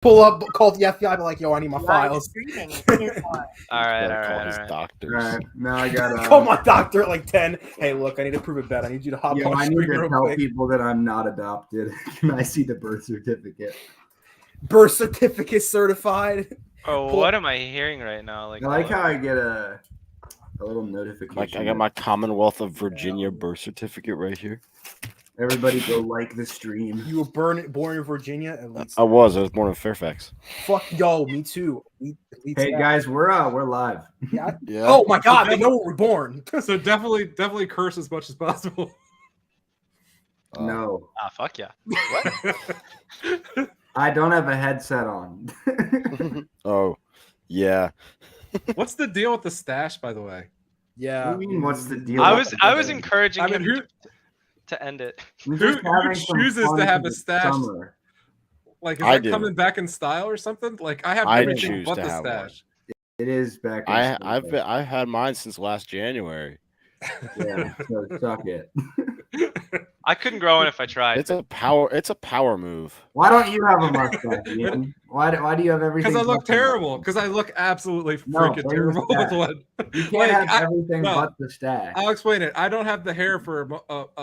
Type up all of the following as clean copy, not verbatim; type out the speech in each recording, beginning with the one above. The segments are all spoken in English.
pull up, call the FBI, be like, yo, I need my files. All right. Doctors. All right, now I got Call my doctor at like 10. Hey, look, I need to prove it better. I need you to hop on I need screen to real tell quick. people that I'm not adopted. Can I see the birth certificate? Birth certificate certified. Oh, what am I hearing right now? Like, I like how I get a little notification. Like I got my Commonwealth of Virginia birth certificate right here. Everybody go like the stream. You were born in Virginia? At least. I was born in Fairfax. Fuck, yo, me too. Hey guys, we're live. Yeah. Yeah. Oh my God, they know where we're born. So definitely curse as much as possible. No. Ah, fuck yeah. What? I don't have a headset on. Oh, yeah. What's the deal with the stash, by the way? Yeah. What do you mean, what's the deal? I was encouraging him who to end it. chooses to have a stash? Summer. Like, is I that do. coming back in style or something? Like, I have I everything choose but to the have one. stash. It is back. I've had mine since last January. Yeah, so suck it. I couldn't grow one if I tried. It's a power move. Why don't you have a mustache, Ian? Why do you have everything? Because I look but the terrible. Because I look absolutely No, freaking bring terrible the with stash. one. You can't Like, have everything but the stash. I'll explain it. I don't have the hair for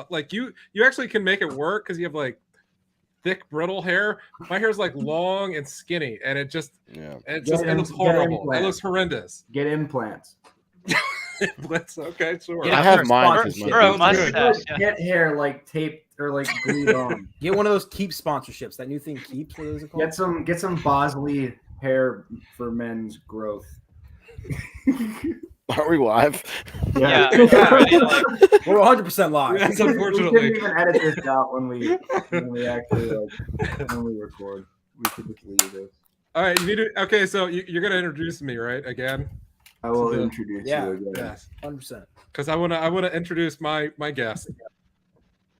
like you actually can make it work because you have like thick brittle hair. My hair is like long and skinny, and it looks horrible. It looks horrendous. Get implants. That's okay, sure. Yeah, I have mine because Or a my mustache. Yeah. Get hair like taped or like glued on. Get one of those Keep sponsorships. That new thing, Keeps. What is it called? Get some Bosley hair for men's growth. Are we live? Yeah. We're 100% live. Yes, We unfortunately. couldn't even edit this out when we actually when we record. We should just leave this. All right, you need to. Okay, so you're gonna introduce me, right? Again. I will So, introduce yeah. you again. Yes. 100%. Because I wanna introduce my guest.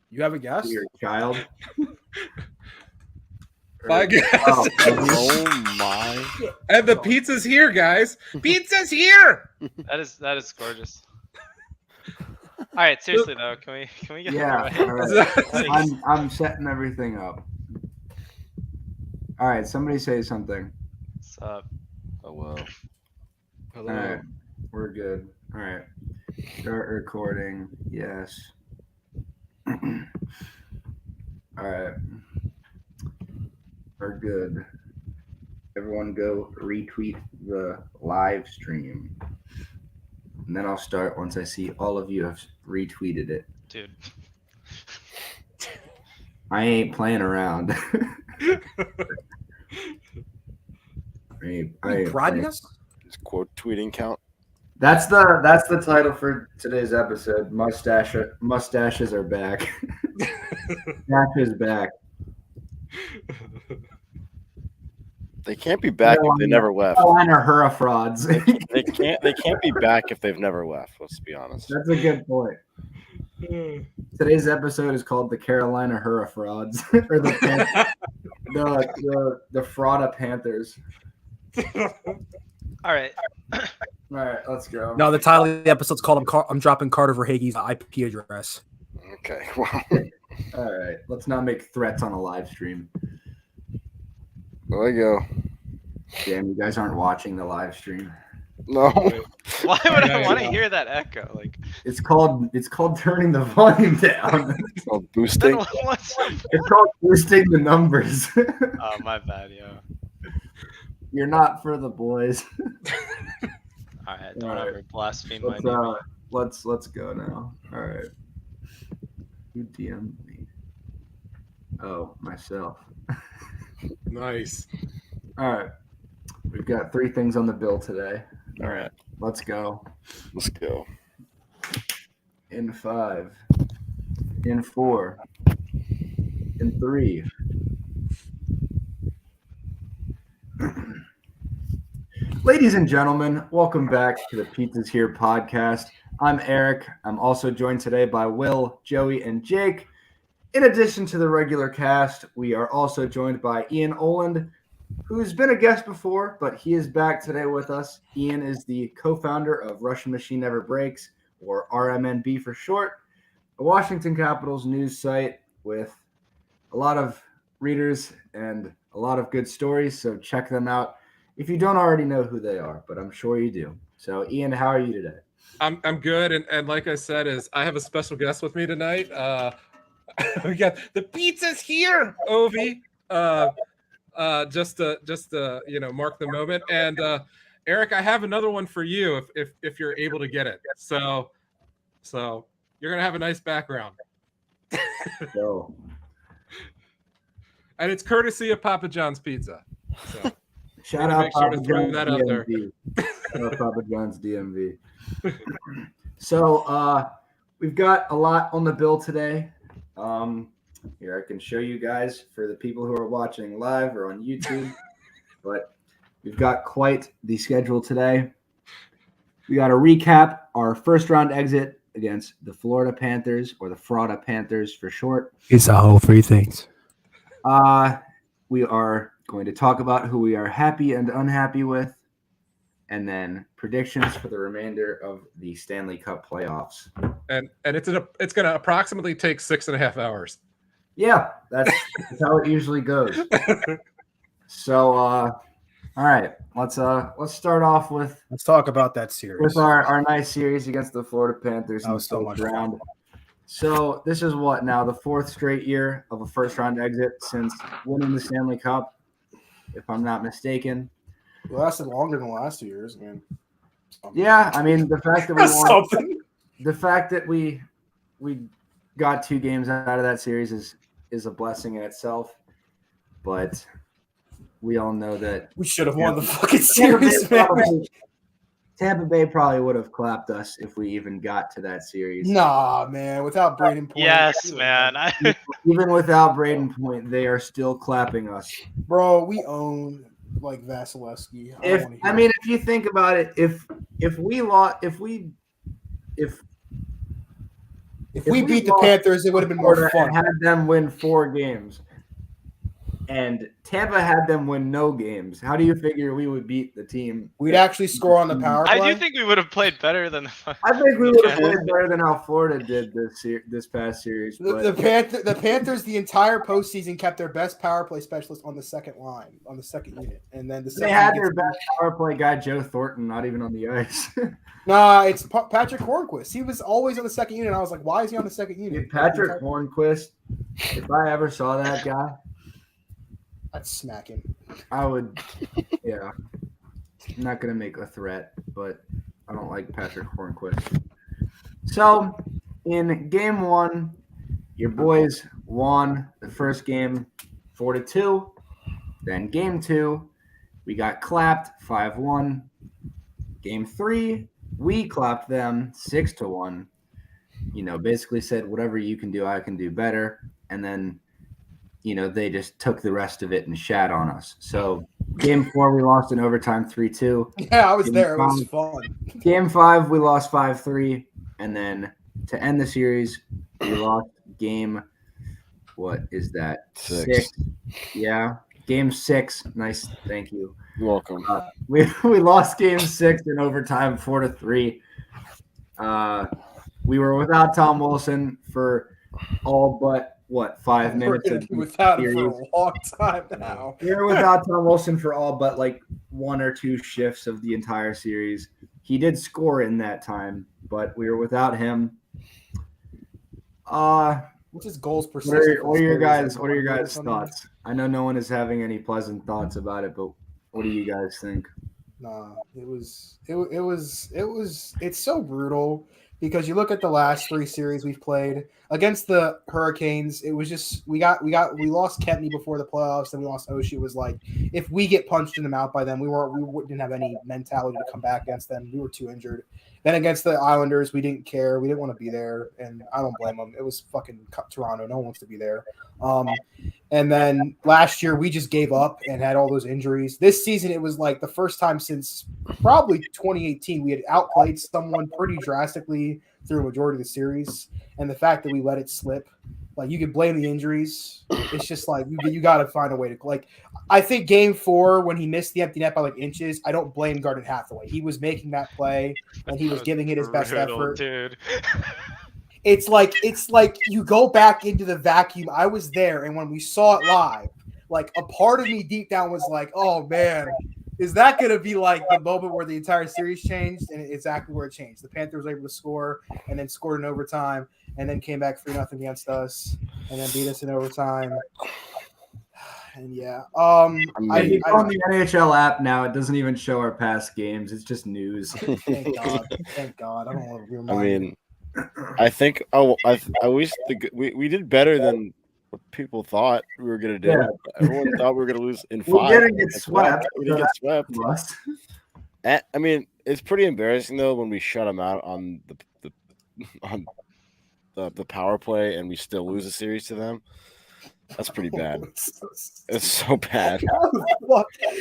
You have a guess? Your child. My guest. Oh, Oh my! And the pizza's here, guys. Pizza's here. That is gorgeous. All right, seriously though, can we get yeah. over All it? right. I'm setting everything up. All right, somebody say something. What's up? Oh well. Hello. All right, we're good. All right, start recording. Yes. All right, we're good. Everyone go retweet the live stream. And then I'll start once I see all of you have retweeted it. Dude. I ain't playing around. I ain't Bribing playing. us? Does quote tweeting count? That's the title for today's episode. Mustaches are back. Stash is back. They can't be back if they never left. Carolina Hurrah frauds. They can't be back if they've never left. Let's be honest. That's a good point. Today's episode is called the Carolina Hurrah frauds, or the Frauda Panthers. All right. All right, let's go. No, the title of the episode's called I'm dropping Carter Verhaeghe's IP address. Okay. Well, All right, let's not make threats on a live stream. there we go. Damn, you guys aren't watching the live stream. No. Why would I Yeah, want to yeah. hear that echo? Like, It's called turning the volume down. Oh, boosting. what's It's called boosting the numbers. Oh, my bad, yo. You're not for the boys. All right, don't All right. ever blaspheme my Let's name. let's go now. All right. Who DM'd me? Oh, myself. Nice. All right. We've got 3 things on the bill today. All right. Let's go. Let's go. In 5. In 4. In 3. Ladies and gentlemen, welcome back to the Pizzas Here podcast. I'm Eric. I'm also joined today by Will, Joey, and Jake. In addition to the regular cast, we are also joined by Ian Oland, who's been a guest before, but he is back today with us. Ian is the co-founder of Russian Machine Never Breaks, or RMNB for short, a Washington Capitals news site with a lot of readers and a lot of good stories, so check them out if you don't already know who they are, but I'm sure you do. So, Ian, how are you today? I'm good, and like I said, I have a special guest with me tonight. We got the pizza's here, Ovi. Just to mark the moment, and Eric, I have another one for you if you're able to get it. So you're gonna have a nice background. So. And it's courtesy of Papa John's Pizza. So shout out Papa John's DMV. Shout out Papa John's DMV. So we've got a lot on the bill today. Here I can show you guys for the people who are watching live or on YouTube. But we've got quite the schedule today. We got to recap our first round exit against the Florida Panthers, or the Frauda Panthers for short. It's a whole three things. We are going to talk about who we are happy and unhappy with, and then predictions for the remainder of the Stanley Cup playoffs. And it's going to approximately take 6.5 hours. Yeah, that's how it usually goes. So, all right, let's start off with. Let's talk about that series. With our nice series against the Florida Panthers. That was so much fun. So this is what now, the fourth straight year of a first round exit since winning the Stanley Cup, if I'm not mistaken. It lasted longer than the last 2 years, man. Yeah, I mean the fact that we won, the fact that we got 2 games out of that series is a blessing in itself. But we all know that we should have won the fucking series, man. Tampa Bay probably would have clapped us if we even got to that series. Nah, man. Without Braden Point. Yes, man. Even without Braden Point, they are still clapping us. Bro, we own like Vasilevsky. If you think about it, if we beat the Panthers, it would have been more fun. Had them win 4 games, and Tampa had them win no games. How do you figure we would beat the team? We'd actually score on the power play. I do think we would have played better than. I think we would have played better than how Florida did this past series. The Panthers, the entire postseason, kept their best power play specialist on the second line, on the second unit, and then they had their best power play guy, Joe Thornton, not even on the ice. Nah, it's Patrick Hornquist. He was always on the second unit. I was like, why is he on the second unit? Dude, Patrick Hornquist. If I ever saw that guy, I'd smack him. I would. Yeah, I'm not gonna make a threat, but I don't like Patrick Hornquist. So, in game 1, your boys won the first game 4-2. Then game 2, we got clapped 5-1. Game 3, we clapped them 6-1. Basically said whatever you can do, I can do better. And then, they just took the rest of it and shat on us. So game 4, we lost in overtime 3-2. Yeah, I was there. It was fun. Game 5, we lost 5-3. And then to end the series, we lost game, what is that? 6. Yeah. Game 6. Nice. Thank you. You're welcome. We lost game 6 in overtime 4-3. We were without Tom Wilson for all but 5 minutes of without him for a long time now. We were without Tom Wilson for all but 1 or 2 shifts of the entire series. He did score in that time, but we were without him. What's his goals per season? What are your guys' thoughts? I know no one is having any pleasant thoughts about it, but what do you guys think? Nah, it's so brutal because you look at the last 3 series we've played against the Hurricanes. It was just we lost Kempney before the playoffs, and we lost Oshie. It was like if we get punched in the mouth by them, we didn't have any mentality to come back against them. We were too injured. Then against the Islanders, we didn't care. We didn't want to be there, and I don't blame them. It was fucking Toronto. No one wants to be there. And then last year, we just gave up and had all those injuries. This season, it was like the first time since probably 2018 we had outplayed someone pretty drastically through a majority of the series. And the fact that we let it slip, you could blame the injuries. It's just you got to find a way to I think game 4 when he missed the empty net by inches, I don't blame Garden Hathaway. He was making that play and he was giving it his best effort. Dude. It's like you go back into the vacuum. I was there, and when we saw it live, like a part of me deep down was like, oh man, is that going to be like the moment where the entire series changed? And it's exactly where it changed. The Panthers were able to score and then scored in overtime and then came back 3-0 against us and then beat us in overtime. And yeah, on the NHL app now, it doesn't even show our past games. It's just news. Thank God. Thank God. I don't want to be reminded. I mean, I think I wish we did better than what people thought we were gonna do. Yeah. Everyone thought we were gonna lose in 5. We didn't get swept. We didn't get swept. I mean, it's pretty embarrassing though when we shut them out on the power play and we still lose a series to them. That's pretty bad. It's so bad.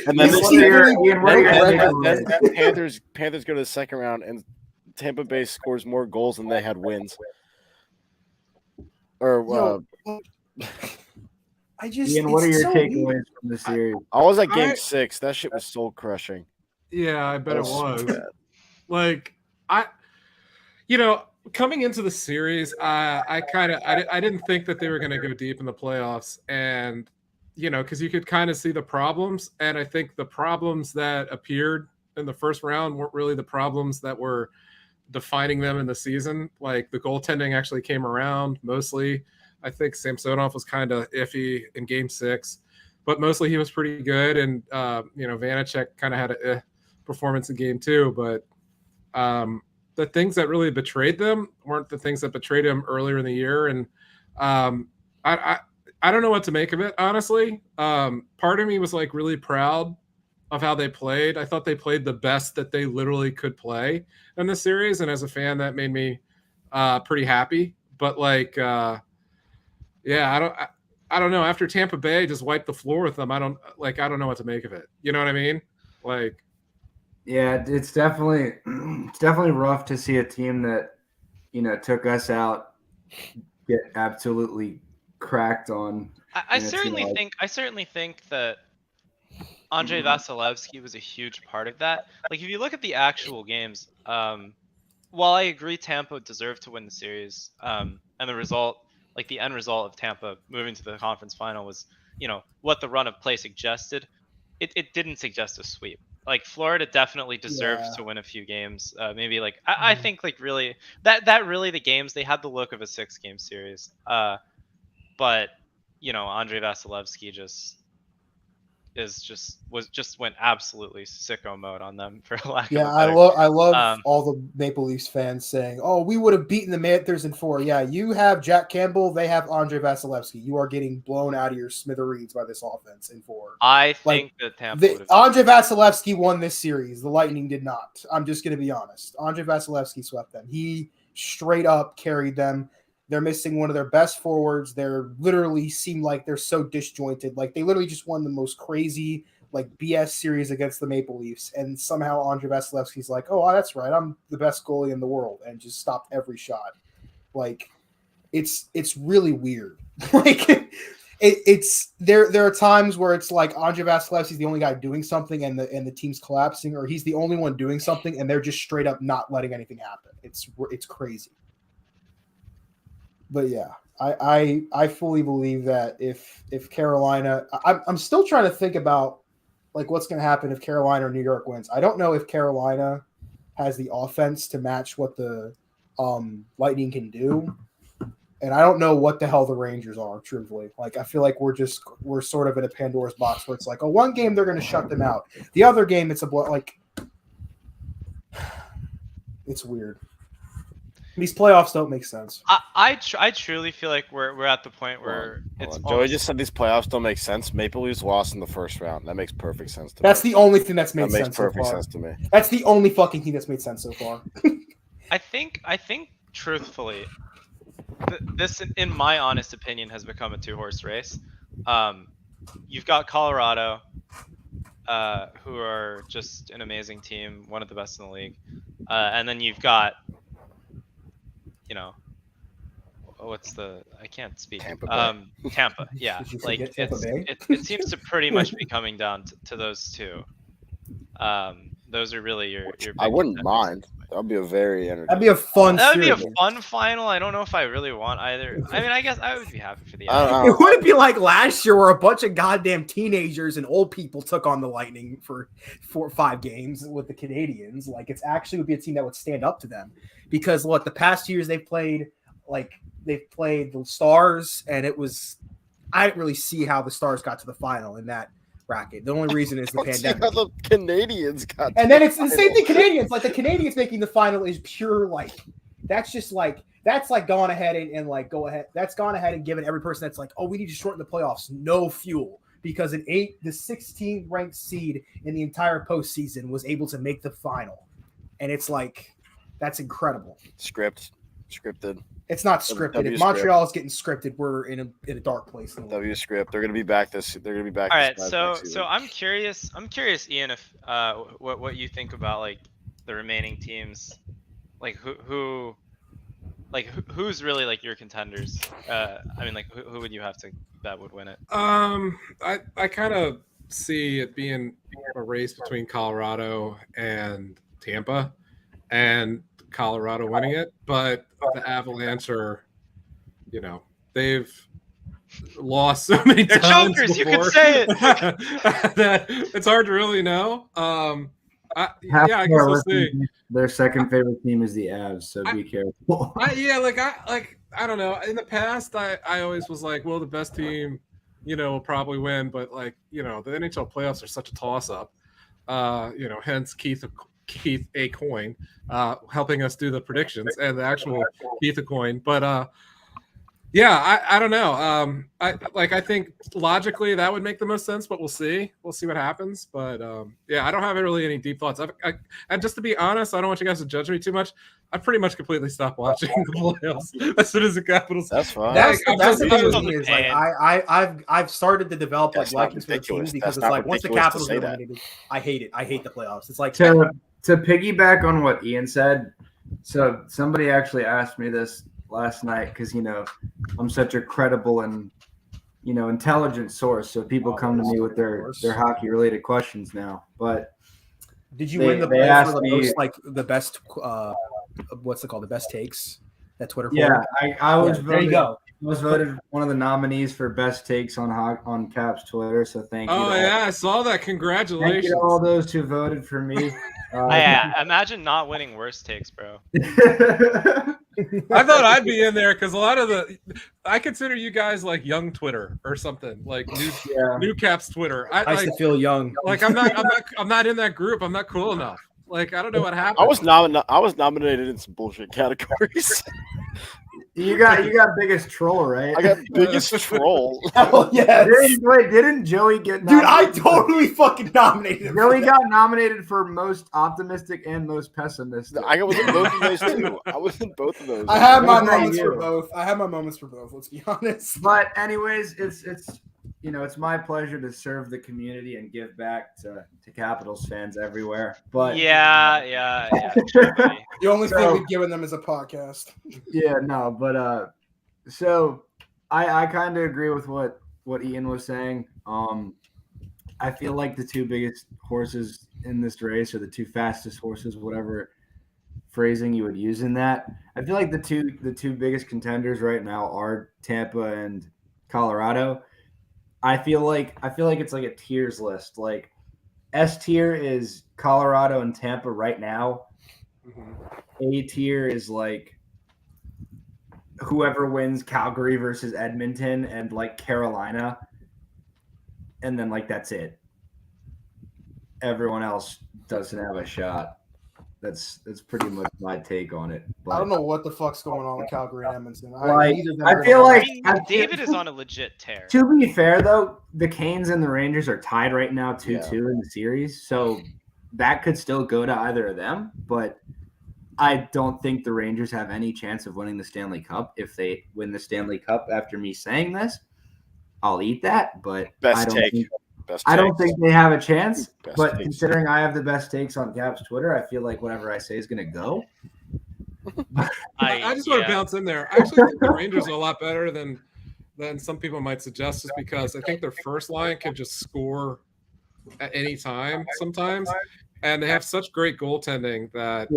And then Panthers go to the second round and Tampa Bay scores more goals than they had wins. Ian, what are your takeaways from the series? I was at game 6. That shit was soul crushing. Yeah, I bet it was. Like, coming into the series, I didn't think that they were going to go deep in the playoffs, and because you could kind of see the problems, and I think the problems that appeared in the first round weren't really the problems that were defining them in the season. Like the goaltending actually came around mostly. I think Samsonov was kind of iffy in game 6, but mostly he was pretty good. And, Vanacek kind of had a performance in game 2, but the things that really betrayed them weren't the things that betrayed them earlier in the year. And I don't know what to make of it, honestly. Part of me was like really proud of how they played. I thought they played the best that they literally could play in the series. And as a fan, that made me pretty happy. But I don't know. After Tampa Bay just wiped the floor with them, I don't know what to make of it. You know what I mean? Like, yeah, it's definitely rough to see a team that, took us out get absolutely cracked on. I certainly think that Andrei Vasilevsky was a huge part of that. Like, if you look at the actual games, while I agree Tampa deserved to win the series, and the result, like the end result of Tampa moving to the conference final was, what the run of play suggested, it didn't suggest a sweep. Like Florida definitely deserves to win a few games. Maybe like I think like really that really the games, they had the look of a 6-game series. But Andrei Vasilevsky went absolutely sicko mode on them, for lack of a better. I love all the Maple Leafs fans saying, "Oh, we would have beaten the Panthers in 4." Yeah, you have Jack Campbell, they have Andrei Vasilevsky. You are getting blown out of your smithereens by this offense in 4. I think that Tampa would have. Andrei Vasilevsky won this series. The Lightning did not. I'm just going to be honest. Andrei Vasilevsky swept them. He straight up carried them. They're missing one of their best forwards. They're literally seem like they're so disjointed. Like they literally just won the most crazy like BS series against the Maple Leafs, and somehow Andrei Vasilevsky's like, "Oh, that's right, I'm the best goalie in the world," and just stopped every shot. Like it's really weird. Like it's there are times where it's like Andrei Vasilevsky's the only guy doing something, and the team's collapsing, or he's the only one doing something, and they're just straight up not letting anything happen. It's crazy. But yeah, I fully believe that if Carolina, I'm still trying to think about like what's going to happen if Carolina or New York wins. I don't know if Carolina has the offense to match what the Lightning can do, and I don't know what the hell the Rangers are. Truthfully, like I feel like we're sort of in a Pandora's box where it's like, oh, one game they're going to shut them out, the other game it's it's weird. These playoffs don't make sense. I truly feel like we're at the point where it's. Joey just said these playoffs don't make sense. Maple Leafs lost in the first round. That makes perfect sense to me. That's the only thing that's made sense. That makes perfect sense to me. That's the only fucking thing that's made sense so far. I think truthfully, this, in my honest opinion, has become a 2-horse race. You've got Colorado, who are just an amazing team, one of the best in the league, and then you've got. I can't speak. Tampa, yeah. Like it seems to pretty much be coming down to those two. Those are really your I wouldn't mind. That'll be a very entertaining. That'd be a fun. That would be a series. fun final. I don't know if I really want either. I mean, I guess I would be happy for the. It wouldn't be like last year where a bunch of goddamn teenagers and old people took on the Lightning for 4 or 5 games with the Canadians. Like, it's actually would be a team that would stand up to them because look, the past years they've played the Stars, and I didn't really see how the Stars got to the final in that bracket. The only reason is the pandemic. How the Canadians got. And then it's the same thing. Canadians, like the Canadians making the final is pure that's gone ahead and go ahead. That's gone ahead and given every person that's like, oh, we need to shorten the playoffs. No fuel because the 16th ranked seed in the entire postseason was able to make the final, and it's like that's incredible. Scripted. It's not scripted. If Montreal is getting scripted, we're in a dark place. W script. They're gonna be back All right. So I'm curious, Ian, if what you think about like the remaining teams, like who's really like your contenders? I mean, like who would you have to that would win it? I kind of see it being a race between Colorado and Tampa, and Colorado winning it, but the Avalanche are, they've lost so many They're times chokers, before, you can say it. that it's hard to really know. I guess we'll see. Their second favorite team is the Avs, so be careful. I don't know. In the past, I always was like, well, the best team, will probably win, but the NHL playoffs are such a toss-up. Hence Keith A. Coin helping us do the predictions and the actual Keith A. Coin. But I don't know. I think logically that would make the most sense, but we'll see. We'll see what happens. But I don't have really any deep thoughts. And just to be honest, I don't want you guys to judge me too much. I pretty much completely stopped watching the playoffs as soon as the Capitals. That's fine. That's the thing with me is I've started to develop likings for the teams because it's like once the Capitals get eliminated, I hate it. I hate the playoffs. It's like to piggyback on what Ian said. So somebody actually asked me this last night because I'm such a credible and intelligent source, so people come to me with their hockey related questions now. But did you win the play for the best what's it called, the best takes that Twitter forum? I was there you go. I was voted one of the nominees for best takes on Caps Twitter, so thank you. Oh yeah, I saw that. Congratulations! Thank you to all those who voted for me. Imagine not winning worst takes, bro. I thought I'd be in there because a lot of I consider you guys like young Twitter or something, like new Caps Twitter. I used to feel young. Like I'm not in that group. I'm not cool enough. Like I don't know what happened. I was nominated in some bullshit categories. You got biggest troll, right? I got biggest troll. Oh yeah. Didn't Joey get nominated? Dude, I totally fucking nominated him. Joey got nominated for most optimistic and most pessimistic. I was in both of those too. I was in both of those. I have my moments for both. Let's be honest. But anyways, it's my pleasure to serve the community and give back to Capitals fans everywhere. But yeah. The only thing we've given them is a podcast. Yeah, no, but so I kind of agree with what Ian was saying. I feel like the two biggest horses in this race, or the two fastest horses, whatever phrasing you would use in that. I feel like the two biggest contenders right now are Tampa and Colorado. I feel like it's like a tiers list. Like S tier is Colorado and Tampa right now. Mm-hmm. A tier is like whoever wins Calgary versus Edmonton and like Carolina. And then like that's it. Everyone else doesn't have a shot. That's pretty much my take on it. But I don't know what the fuck's going on with Calgary and Edmonton. I feel like David is on a legit tear. To be fair, though, the Canes and the Rangers are tied right now 2-2 in the series, so that could still go to either of them. But I don't think the Rangers have any chance of winning the Stanley Cup. If they win the Stanley Cup after me saying this, I'll eat that. But I don't think they have a chance. But considering I have the best takes on Caps Twitter, I feel like whatever I say is going to go. I just want to bounce in there. I actually think the Rangers are a lot better than some people might suggest, just because I think their first line can just score at any time sometimes, and they have such great goaltending that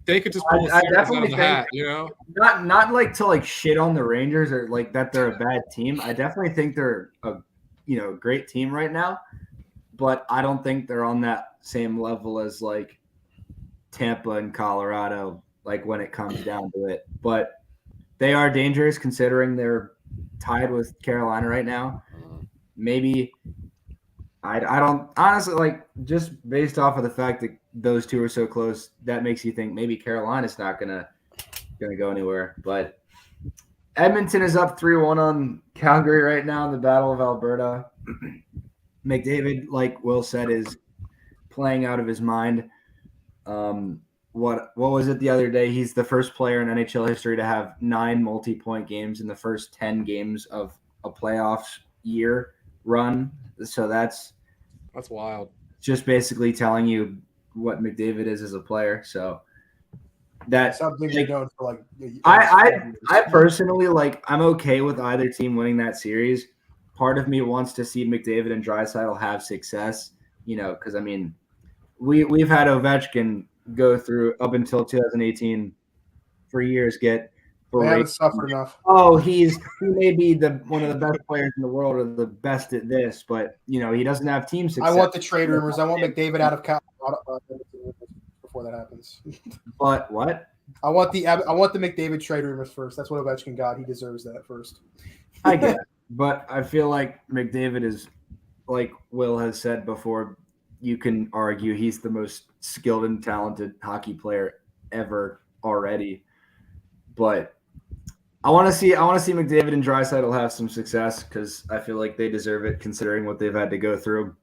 they could just pull a series out of the hat, you know? Not like to like shit on the Rangers or like that they're a bad team. I definitely think they're a great team right now, but I don't think they're on that same level as like Tampa and Colorado, like when it comes down to it. But they are dangerous considering they're tied with Carolina right now. Maybe I don't honestly, like, just based off of the fact that those two are so close, that makes you think maybe Carolina's not gonna go anywhere. But Edmonton is up 3-1 on Calgary right now in the Battle of Alberta. McDavid, like Will said, is playing out of his mind. What was it the other day? He's the first player in NHL history to have 9 multi-point games in the first 10 games of a playoffs year run. So that's wild. Just basically telling you what McDavid is as a player. So that's something they know for like. I personally, like, I'm okay with either team winning that series. Part of me wants to see McDavid and Draisaitl have success, because I mean, we've had Ovechkin go through up until 2018 for years get. They haven't suffered enough. Oh, he may be one of the best players in the world or the best at this, but he doesn't have team success. I want the trade rumors. I want McDavid out of Colorado before that happens. But what? I want the McDavid trade rumors first. That's what Ovechkin got. He deserves that first. I guess, but I feel like McDavid is, like Will has said before, you can argue he's the most skilled and talented hockey player ever already. But I want to see McDavid and Draisaitl have some success because I feel like they deserve it considering what they've had to go through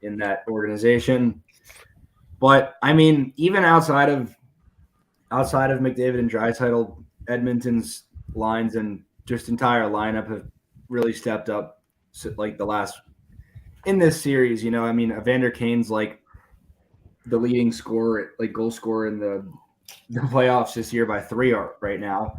in that organization. But I mean, even outside of McDavid and Draisaitl, Edmonton's lines and just entire lineup have really stepped up. Like the last in this series, I mean, Evander Kane's like the leading scorer, like goal scorer in the playoffs this year by 3 right now.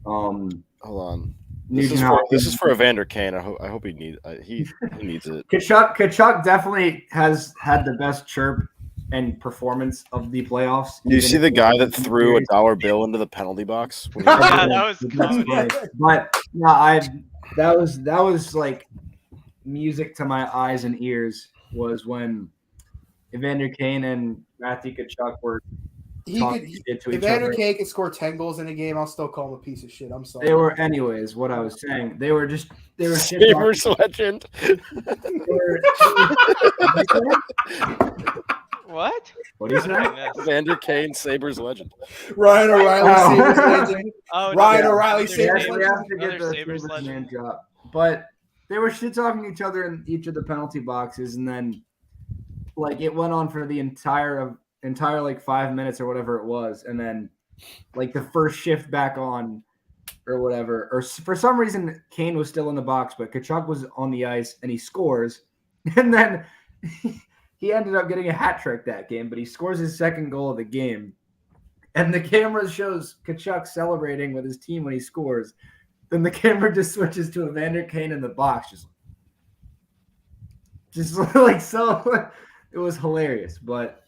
Hold on. This is for Evander Kane. I hope he needs it. Kachuk definitely has had the best chirp and performance of the playoffs. You see the guy that threw $1 bill into the penalty box? Yeah, that was comedy. But no, that was like music to my eyes and ears was when Evander Kane and Matthew Kachuk were. Evander Kane could score 10 goals in a game. I'll still call him a piece of shit. I'm sorry. They were, anyways. What I was saying, they were Sabres legend. What? What do you say? Evander Kane, Sabres legend. Ryan O'Reilly, Sabres legend. Oh, Ryan O'Reilly, Sabres Sabres legend. We have to Another get the Sabres Sabres legend. man drop. But they were shit talking each other in each of the penalty boxes, and then like it went on for the entire like 5 minutes or whatever it was, and then like the first shift back on or whatever, or for some reason Kane was still in the box, but Kachuk was on the ice and he scores, and then he ended up getting a hat trick that game, but he scores his second goal of the game, and the camera shows Kachuk celebrating with his team when he scores. Then the camera just switches to Evander Kane in the box, just like so. It was hilarious, but.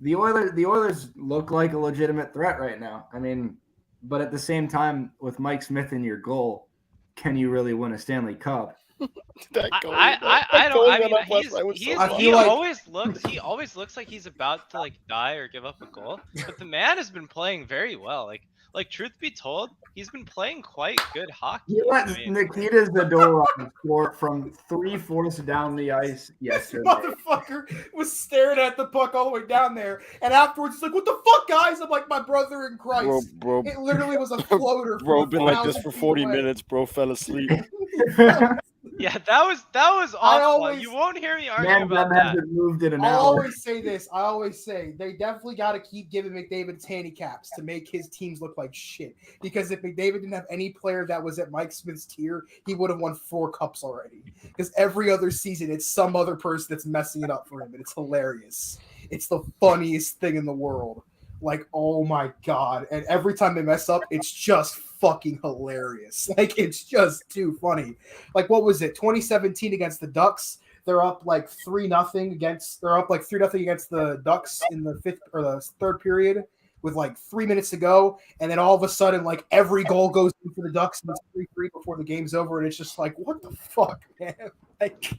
The Oilers look like a legitimate threat right now. I mean, but at the same time, with Mike Smith in your goal, can you really win a Stanley Cup? He always looks like he's about to like die or give up a goal. But the man has been playing very well. Like truth be told, he's been playing quite good hockey. He let Nikita Zadorov score from 3/4 down the ice yesterday. Motherfucker was staring at the puck all the way down there, and afterwards he's like, "What the fuck, guys?" I'm like, "My brother in Christ." Bro, it literally was a floater. Bro, been like this for 40 minutes. Bro, fell asleep. Yeah, that was awful. You won't hear me argue about that. Moved in an I hour. always say this. I always say they definitely got to keep giving McDavid handicaps to make his teams look like shit. Because if McDavid didn't have any player that was at Mike Smith's tier, he would have won 4 cups already. Because every other season, it's some other person that's messing it up for him, and it's hilarious. It's the funniest thing in the world. Like, oh my God. And every time they mess up, it's just fucking hilarious. Like, it's just too funny. Like, what was it? 2017 against the Ducks. They're up like 3-0 against the Ducks in the 5th or the 3rd period. with like 3 minutes to go, and then all of a sudden, like every goal goes in for the Ducks, and it's 3-3 before the game's over, and it's just like, what the fuck, man? Like,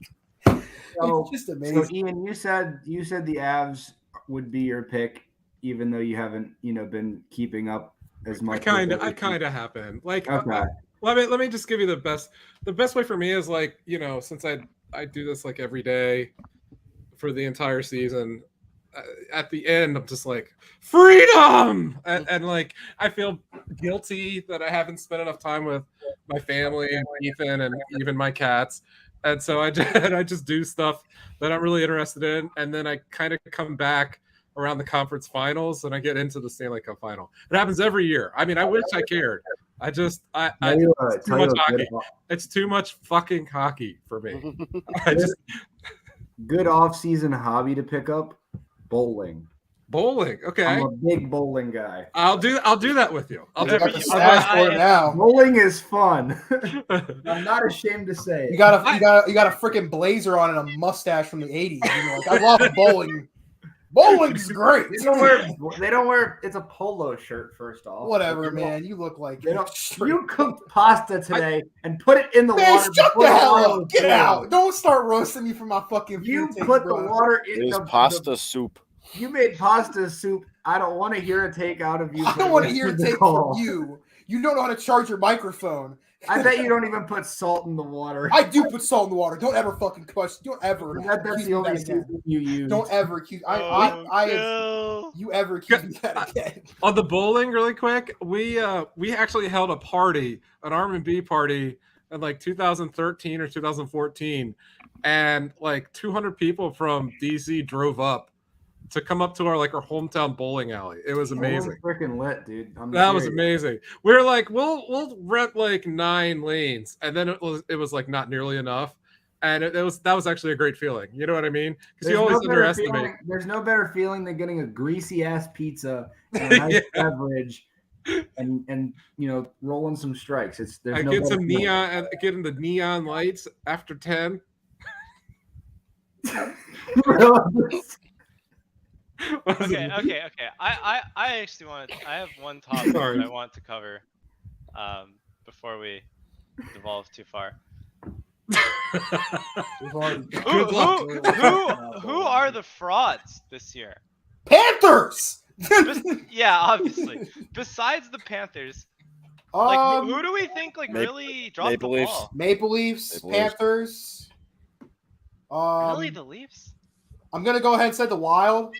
it's just amazing. So Ian, you said the Avs would be your pick, even though you haven't, been keeping up as much. I kind of have been. Like, okay. Let me just give you the best way for me is like, since I do this like every day for the entire season, at the end I'm just like, freedom, and like I feel guilty that I haven't spent enough time with my family and Ethan and even my cats, and so I just do stuff that I'm really interested in, and then I kind of come back around the conference finals and I get into the Stanley Cup final. It happens every year. I mean, I wish I cared. It's too much hockey. It's too much fucking hockey for me. Good off-season hobby to pick up: bowling. Bowling, okay. I'm a big bowling guy. I'll do that with you. Now. Bowling is fun. I'm not ashamed to say. You got a freaking blazer on and a mustache from the 80s. I love bowling. Bowling's great. They don't wear. It's a polo shirt. First off, whatever, man. You look like you cooked pasta today and put it in the water. Shut the hell up! Get out! Don't start roasting me for my fucking. You put the water in the pasta soup. You made pasta soup. I don't want to hear a take out of you. I don't want to hear a take from you. You don't know how to charge your microphone. I bet you don't even put salt in the water. I do put salt in the water. Don't ever fucking question. Don't ever. That's the only season you use. Don't ever accuse. You ever accuse me that again? On the bowling, really quick, we actually held a party, an RMNB party, in like 2013 or 2014, and like 200 people from DC drove up to come up to our hometown bowling alley. It was amazing. Freaking lit, dude. That was amazing. We were like, we'll rent like 9 lanes, and then it was like not nearly enough, and that was actually a great feeling. You know what I mean? Because you always underestimate. There's no better feeling than getting a greasy ass pizza and a nice beverage, and rolling some strikes. Get some neon and get into neon lights after 10. Okay. I actually I have one topic that I want to cover before we devolve too far. Who are the frauds this year? Panthers. Yeah, obviously. Besides the Panthers, who do we think really dropped the ball? Maple Leafs, Panthers. Really, the Leafs? I'm gonna go ahead and say the Wild.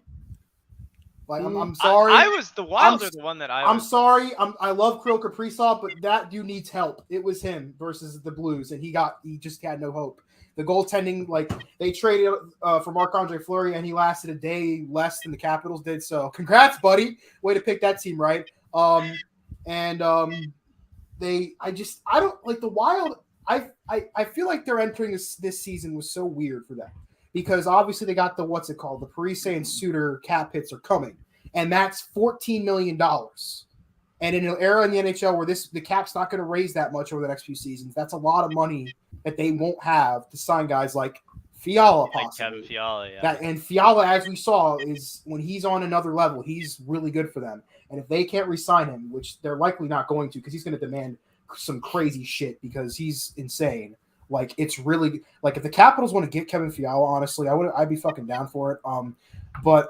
I'm sorry. I was the Wild are the one that I'm sorry. I love Kirill Kaprizov, but that dude needs help. It was him versus the Blues, and he just had no hope. The goaltending, they traded for Marc-Andre Fleury, and he lasted a day less than the Capitals did. So, congrats, buddy. Way to pick that team right. I don't like the Wild. I feel like they're entering this season was so weird for them. Because obviously they got the Parise and Suter cap hits are coming, and that's $14 million. And in an era in the NHL where the cap's not going to raise that much over the next few seasons, that's a lot of money that they won't have to sign guys like Fiala, possibly. Like Fiala, yeah. And Fiala, as we saw, is when he's on another level, he's really good for them. And if they can't re-sign him, which they're likely not going to, because he's going to demand some crazy shit because he's insane. It's really if the Capitals want to get Kevin Fiala, honestly, I'd be fucking down for it. But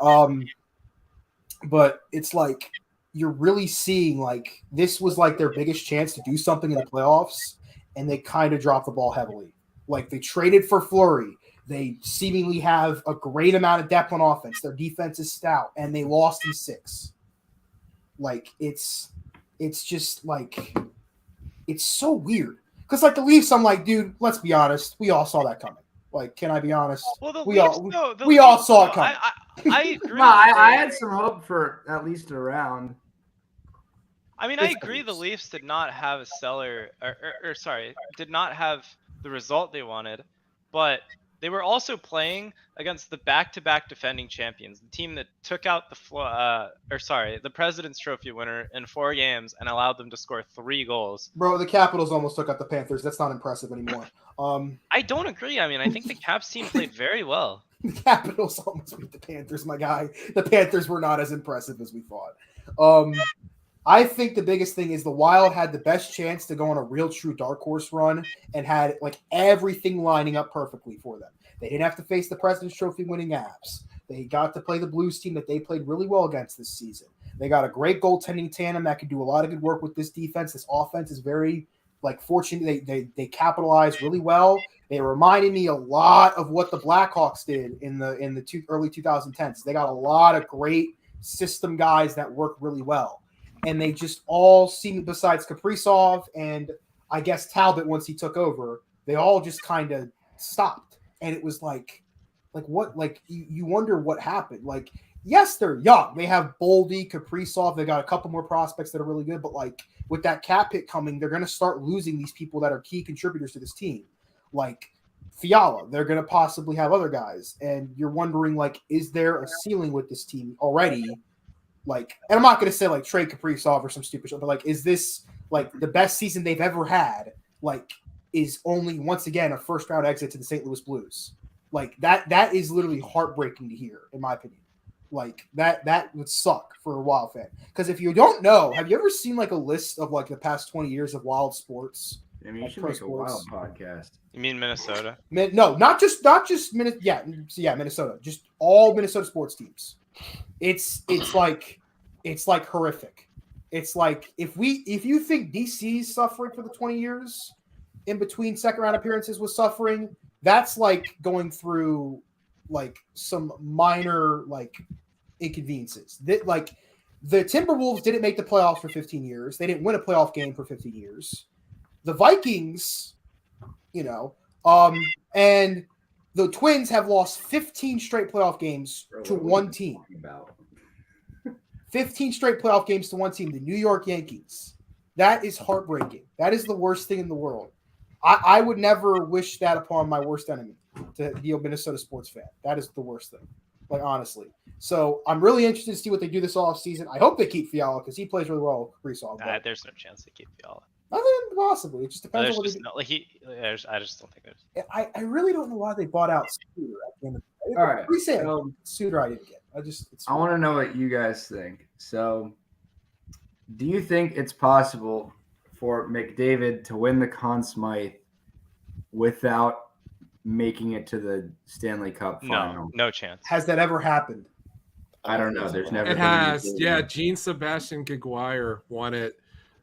it's you're really seeing this was their biggest chance to do something in the playoffs, and they kind of dropped the ball heavily. They traded for Fleury. They seemingly have a great amount of depth on offense. Their defense is stout, and they lost in 6. It's just it's so weird. Because the Leafs, I'm dude, let's be honest. We all saw that coming. Can I be honest? Well, we all saw it coming. I agree. I had some hope for at least a round. I mean, I agree the Leafs did not have a stellar, did not have the result they wanted, but they were also playing against the back-to-back defending champions, the team that took out the President's Trophy winner in 4 games and allowed them to score 3 goals. Bro, the Capitals almost took out the Panthers. That's not impressive anymore. I don't agree. I mean, I think the Caps team played very well. The Capitals almost beat the Panthers, my guy. The Panthers were not as impressive as we thought. I think the biggest thing is the Wild had the best chance to go on a real true dark horse run and had like everything lining up perfectly for them. They didn't have to face the President's Trophy winning Avs. They got to play the Blues team that they played really well against this season. They got a great goaltending tandem that could do a lot of good work with this defense. This offense is very fortunate. They capitalized really well. They reminded me a lot of what the Blackhawks did in the early 2010s. They got a lot of great system guys that work really well. And they just all seem, besides Kaprizov and I guess Talbot once he took over, they all just kind of stopped. And it was like what? Like you wonder what happened. Like, yes, they're young. They have Boldy, Kaprizov. They got a couple more prospects that are really good. But like with that cap hit coming, they're going to start losing these people that are key contributors to this team. Like Fiala, they're going to possibly have other guys. And you're wondering, like, is there a ceiling with this team already? Like, and I'm not going to say like trade Kaprizov or some stupid shit, but like, is this like the best season they've ever had? Like, is only once again a first round exit to the St. Louis Blues. Like that is literally heartbreaking to hear, in my opinion. Like that would suck for a Wild fan. Because if you don't know, have you ever seen like a list of like the past 20 years of Wild sports? I mean, you should make a Wild podcast. You mean Minnesota? No, not just Minnesota. Yeah, Minnesota. Just all Minnesota sports teams. It's like horrific. It's like if you think DC's suffering for the 20 years in between second round appearances was suffering, that's like going through like some minor like inconveniences. That like the Timberwolves didn't make the playoffs for 15 years. They didn't win a playoff game for 15 years. The Vikings, and the Twins have lost 15 straight playoff games to one team. 15 straight playoff games to one team, the New York Yankees. That is heartbreaking. That is the worst thing in the world. I would never wish that upon my worst enemy, to be a Minnesota sports fan. That is the worst thing, like honestly. So I'm really interested to see what they do this offseason. I hope they keep Fiala because he plays really well with Kaprizov. There's no chance they keep Fiala. Nothing possibly. It just depends on what they do. I just don't think there's. I really don't know why they bought out Suter at the end of the day. All right. Suter I didn't get. I want to know what you guys think. So, do you think it's possible for McDavid to win the Conn Smythe without making it to the Stanley Cup final? No chance. Has that ever happened? I don't know. There's never. It has. Yeah, Jean-Sebastian Giguire won it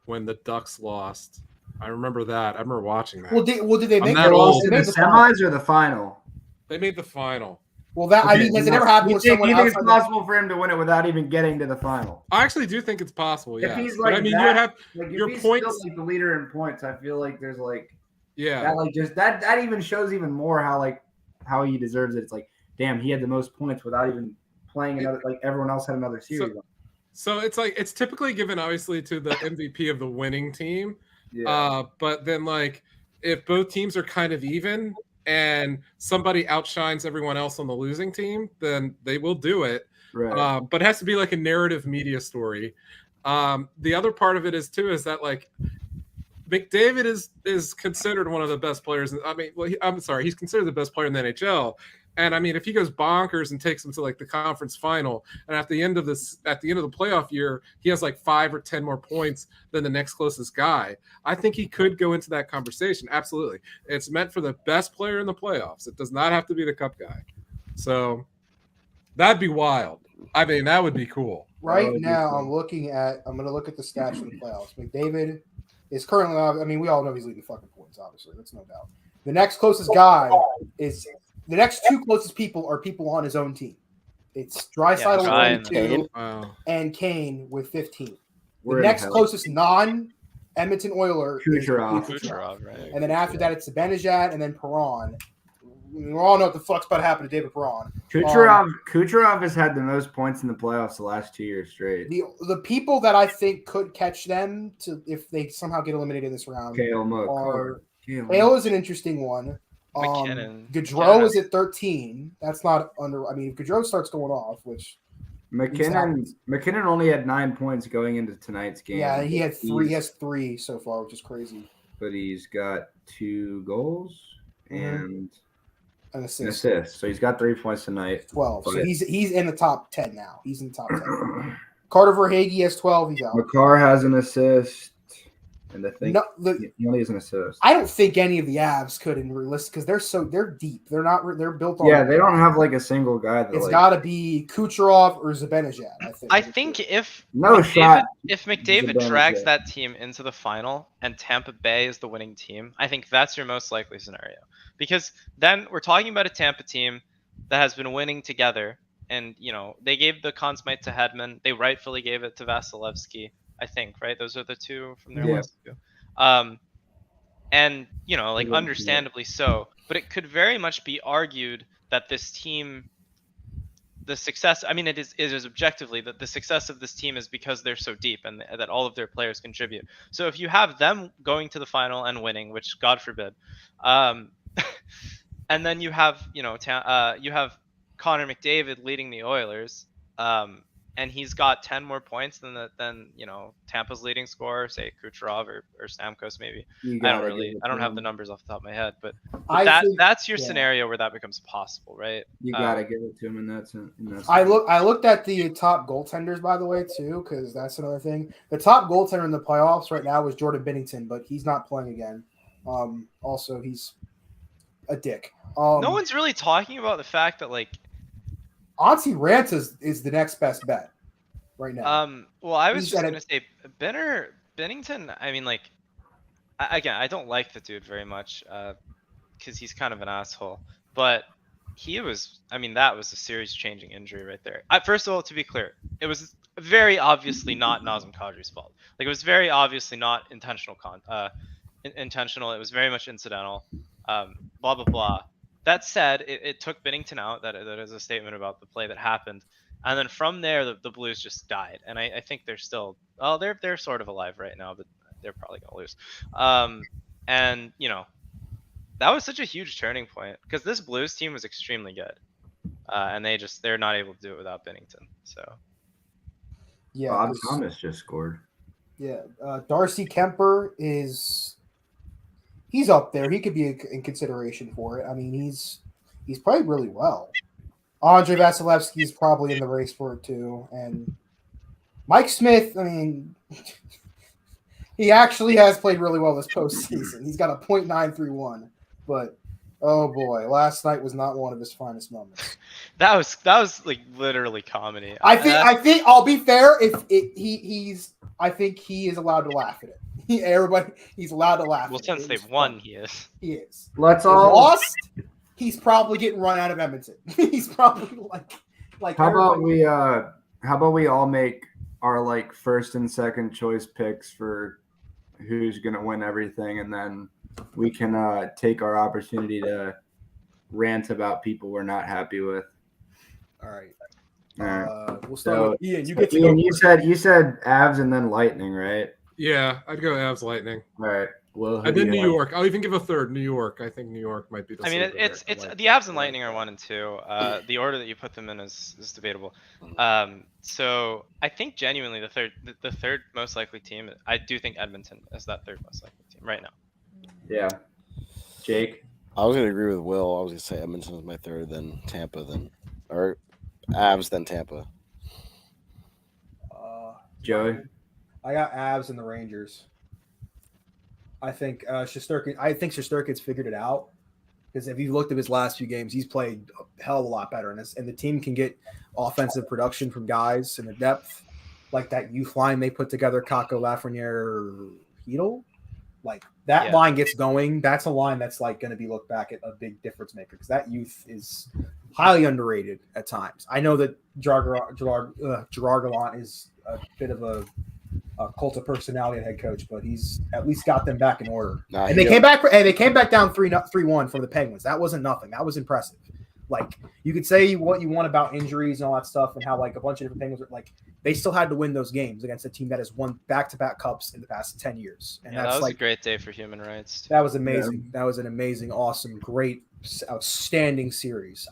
when the Ducks lost. I remember that. I remember watching that. Well, did they make the semis or the final? They made the final. Well, has it never happened with someone else? You think it's possible for him to win it without even getting to the final? I actually do think it's possible, yeah. If he's like you would have your points. Still like the leader in points, I feel like there's like that that even shows even more how he deserves it. It's like, damn, he had the most points without even playing another, like everyone else had another series. So it's like it's typically given obviously to the MVP of the winning team. Yeah. But then like if both teams are kind of even and somebody outshines everyone else on the losing team, then they will do it. Right. But it has to be like a narrative media story. The other part of it is that like McDavid is considered one of the best players. He's considered the best player in the NHL. And I mean, if he goes bonkers and takes them to like the conference final, and at the end of the playoff year, he has like 5 or 10 more points than the next closest guy, I think he could go into that conversation. Absolutely. It's meant for the best player in the playoffs. It does not have to be the cup guy. So that'd be wild. I mean, that would be cool. Right now, I'm going to look at the stats for the playoffs. McDavid is currently, I mean, we all know he's leading fucking points, obviously. That's no doubt. The next closest guy is. The next two closest people are people on his own team. It's Draisaitl with 22 and Kane with 15. The next closest non-Edmonton Oiler is Kucherov, right? And then after that, it's Zibanejad and then Perron. We all know what the fuck's about to happen to David Perron. Kucherov has had the most points in the playoffs the last 2 years straight. The people that I think could catch them if they somehow get eliminated in this round Kale is an interesting one. Gaudreau is at 13. That's not under. I mean, if Gaudreau starts going off, which McKinnon only had 9 points going into tonight's game. Yeah, he had 3. He has 3 so far, which is crazy. But he's got 2 goals and an assist. So he's got 3 points tonight. 12. So he's in the top 10 now. He's in the top 10. Carter Verhaeghe has 12. He's out. McCarr has an assist, and I think No, he only has an assist. I don't think any of the Avs could in realistic because they're deep. They're built on. Yeah, they don't have like a single guy. That, It's got to be Kucherov or Zibanejad. I think if McDavid drags that team into the final and Tampa Bay is the winning team, I think that's your most likely scenario. Because then we're talking about a Tampa team that has been winning together, and they gave the Conn Smythe to Hedman. They rightfully gave it to Vasilevsky, I think, right? Those are the two from their list. And understandably so, but it could very much be argued that this team, the success, it is objectively that the success of this team is because they're so deep and that all of their players contribute. So if you have them going to the final and winning, which God forbid, and then you have you have Connor McDavid leading the Oilers, and he's got 10 more points than Tampa's leading scorer, say Kucherov or Stamkos maybe. I don't have the numbers off the top of my head, but that's your scenario where that becomes possible, right? You gotta give it to him in that sense. I looked at the top goaltenders, by the way, too, because that's another thing. The top goaltender in the playoffs right now is Jordan Binnington, but he's not playing again. Also, he's a dick. No one's really talking about the fact that Antti Raanta is the next best bet right now. Well, I was just gonna say Binnington. Again, I don't like the dude very much because he's kind of an asshole. But he was. That was a series-changing injury right there. First of all, to be clear, it was very obviously not Nazem Kadri's fault. It was very obviously not intentional. Intentional. It was very much incidental. Blah blah blah. That said, it took Binnington out. That is a statement about the play that happened, and then from there, the Blues just died. And I think they're still, they're sort of alive right now, but they're probably gonna lose. And that was such a huge turning point because this Blues team was extremely good, and they're not able to do it without Binnington. So yeah, Bob Thomas just scored. Yeah, Darcy Kemper he's up there. He could be in consideration for it. He's played really well. Andre Vasilevsky is probably in the race for it too. And Mike Smith, he actually has played really well this postseason. He's got a .931, but oh boy, last night was not one of his finest moments. That was literally comedy. I think I'll be fair. I think he is allowed to laugh at it. He's allowed to laugh. Well, since they've won, he is. He is. Let's all lost. He's probably getting run out of Edmonton. He's probably like. How about we all make our first and second choice picks for who's gonna win everything, and then we can take our opportunity to rant about people we're not happy with. All right. We'll start with Ian. Ian, you said Avs and then Lightning, right? Yeah, I'd go Avs Lightning. All right. Well, and then New York. I'll even give a third. New York. I think New York might be the. It's the Avs and Lightning are 1 and 2. The order that you put them in is debatable. So I think genuinely the third most likely team. I do think Edmonton is that third most likely team right now. Yeah. Jake. I was gonna agree with Will. I was gonna say Edmonton is my third, then Tampa, or Avs, then Tampa. Joey. I got Avs and the Rangers. I think Shesterkin's figured it out because if you looked at his last few games, he's played a hell of a lot better, and the team can get offensive production from guys in the depth, like that youth line they put together, Kakko, Lafreniere, Hedl. That line gets going. That's a line that's going to be looked back at a big difference maker because that youth is highly underrated at times. I know that Gerard Gallant is a bit of a cult of personality at head coach, but he's at least got them back in order. And they came back. They came back down 3-1 from the Penguins. That wasn't nothing. That was impressive. You could say what you want about injuries and all that stuff, and how a bunch of different Penguins are they still had to win those games against a team that has won back-to-back cups in the past 10 years. And that was a great day for human rights. That was amazing. Yeah. That was an amazing, awesome, great, outstanding series.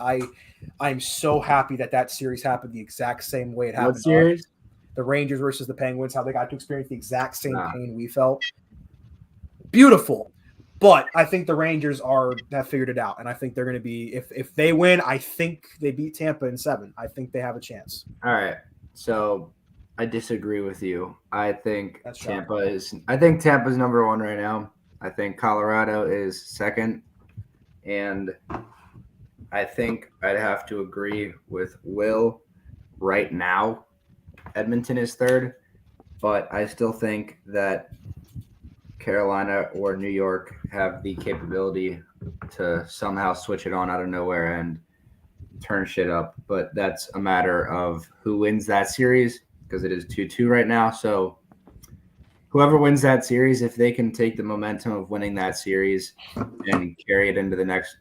I'm so happy that series happened the exact same way it happened. What series? The Rangers versus the Penguins, how they got to experience the exact same pain we felt. Beautiful. But I think the Rangers have figured it out. And I think they're going to be, if they win, I think they beat Tampa in 7. I think they have a chance. All right. So I disagree with you. I think That's Tampa's number one right now. I think Colorado is second, and I think I'd have to agree with Will. Right now, Edmonton is third, but I still think that Carolina or New York have the capability to somehow switch it on out of nowhere and turn shit up. But that's a matter of who wins that series, because it is 2-2 right now. So whoever wins that series, if they can take the momentum of winning that series and carry it into the next,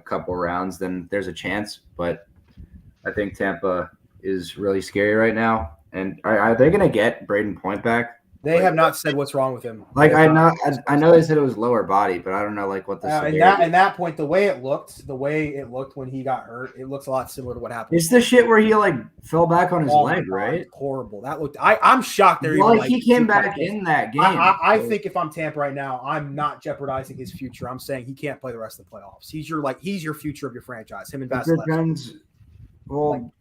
couple rounds, then there's a chance. But I think Tampa is really scary right now. And are they going to get Braden Point back? They have not said what's wrong with him. Like I know they said it was lower body, but I don't know what the and that point, the way it looked when he got hurt, it looks a lot similar to what happened. It's the shit where he fell back on his leg, right? Horrible. That looked. I'm shocked. He came back in that game. I think if I'm Tampa right now, I'm not jeopardizing his future. I'm saying he can't play the rest of the playoffs. He's your future of your franchise. Him and Vasilevskiy. Well.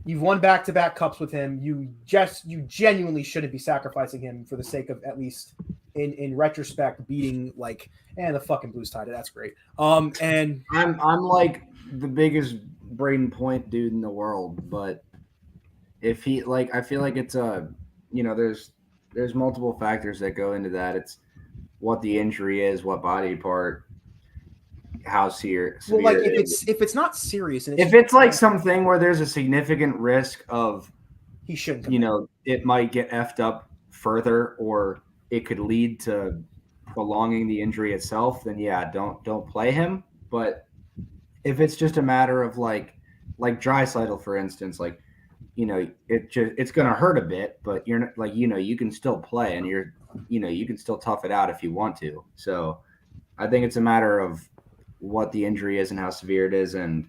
You've won back-to-back cups with him. You genuinely shouldn't be sacrificing him for the sake of, at least in retrospect, beating the fucking Blues tied it. That's great. And I'm like the biggest Braden Point dude in the world, but if he I feel like it's there's multiple factors that go into that. It's what the injury is, what body part, how serious. Well, if it's not serious, and if it's something where there's a significant risk of he shouldn't, it might get effed up further, or it could lead to prolonging the injury itself, then yeah, don't play him. But if it's just a matter of like Draisaitl, for instance, it's gonna hurt a bit, but you're not, you can still play, and you can still tough it out if you want to. So I think it's a matter of what the injury is and how severe it is, and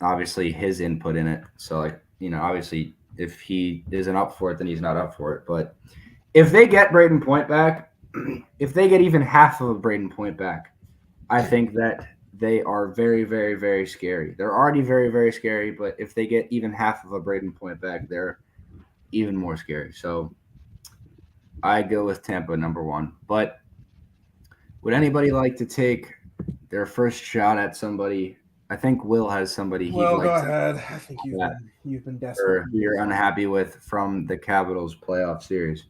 obviously his input in it. So obviously if he isn't up for it, then he's not up for it. But if they get Braden Point back, if they get even half of a Braden Point back, I think that they are very, very, very scary. They're already very, very scary, but if they get even half of a Braden Point back, they're even more scary. So I go with Tampa number one. But would anybody like to take their first shot at somebody? I think Will has somebody. Well, go ahead. I think you've been desperate. Or you're unhappy with from the Capitals playoff series.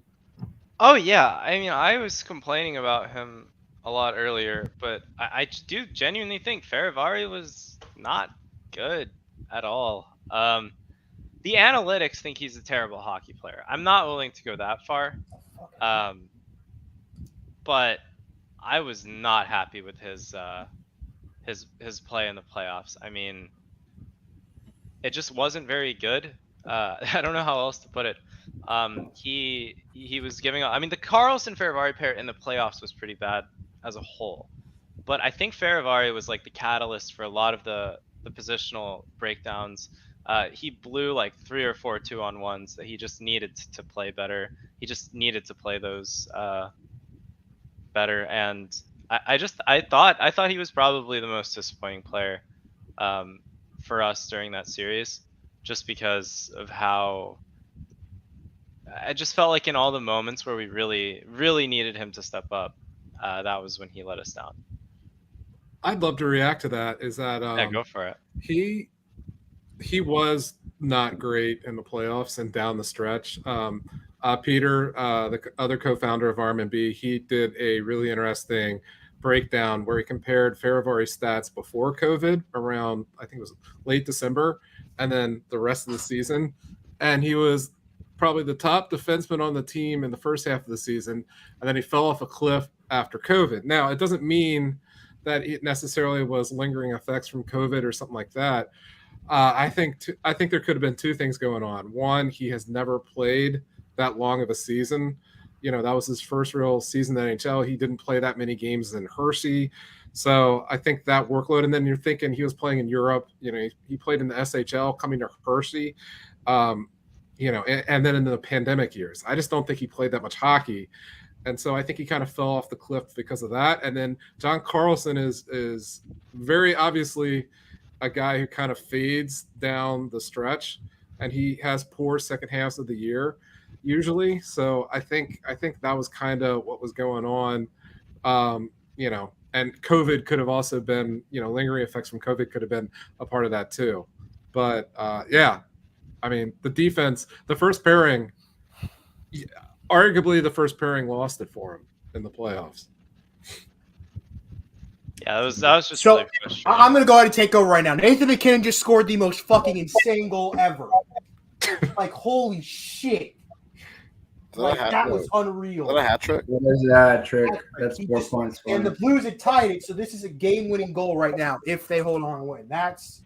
Oh yeah, I mean, I was complaining about him a lot earlier, but I do genuinely think Faravari was not good at all. The analytics think he's a terrible hockey player. I'm not willing to go that far, but I was not happy with his play in the playoffs. I mean, it just wasn't very good. I don't know how else to put it. He was giving up. I mean, the Carlson Faravari pair in the playoffs was pretty bad as a whole, but I think Faravari was the catalyst for a lot of the positional breakdowns. He blew 3 or 4 2-on-1s that he just needed to play better. He just needed to play those better, and I thought he was probably the most disappointing player for us during that series, just because of how I just felt like in all the moments where we really, really needed him to step up, that was when he let us down. I'd love to react to that. Is that yeah, go for it. He was not great in the playoffs and down the stretch. Peter, the other co-founder of RMNB, he did a really interesting breakdown where he compared Faravari's stats before COVID around, I think it was late December, and then the rest of the season. And he was probably the top defenseman on the team in the first half of the season, and then he fell off a cliff after COVID. Now, it doesn't mean that it necessarily was lingering effects from COVID or something like that. I think there could have been two things going on. One, he has never played that long of a season. That was his first real season in the NHL. He didn't play that many games in Hershey. So I think that workload, and then you're thinking he was playing in Europe. He played in the SHL coming to Hershey, and then in the pandemic years. I just don't think he played that much hockey. And so I think he kind of fell off the cliff because of that. And then John Carlson is very obviously a guy who kind of fades down the stretch. and he has poor second halves of the year usually. So I think that was kind of what was going on. And COVID could have also been, lingering effects from COVID could have been a part of that too. But yeah, I mean, the defense, the first pairing, arguably the first pairing lost it for him in the playoffs. Yeah, that was just So really frustrating. I'm going to go ahead and take over right now. Nathan McKinnon just scored the most fucking insane goal ever. Like, holy shit. Like, that was unreal. Is that a hat trick? What is that trick? That's 4 points. And the Blues had tied it, so this is a game-winning goal right now if they hold on and win. That's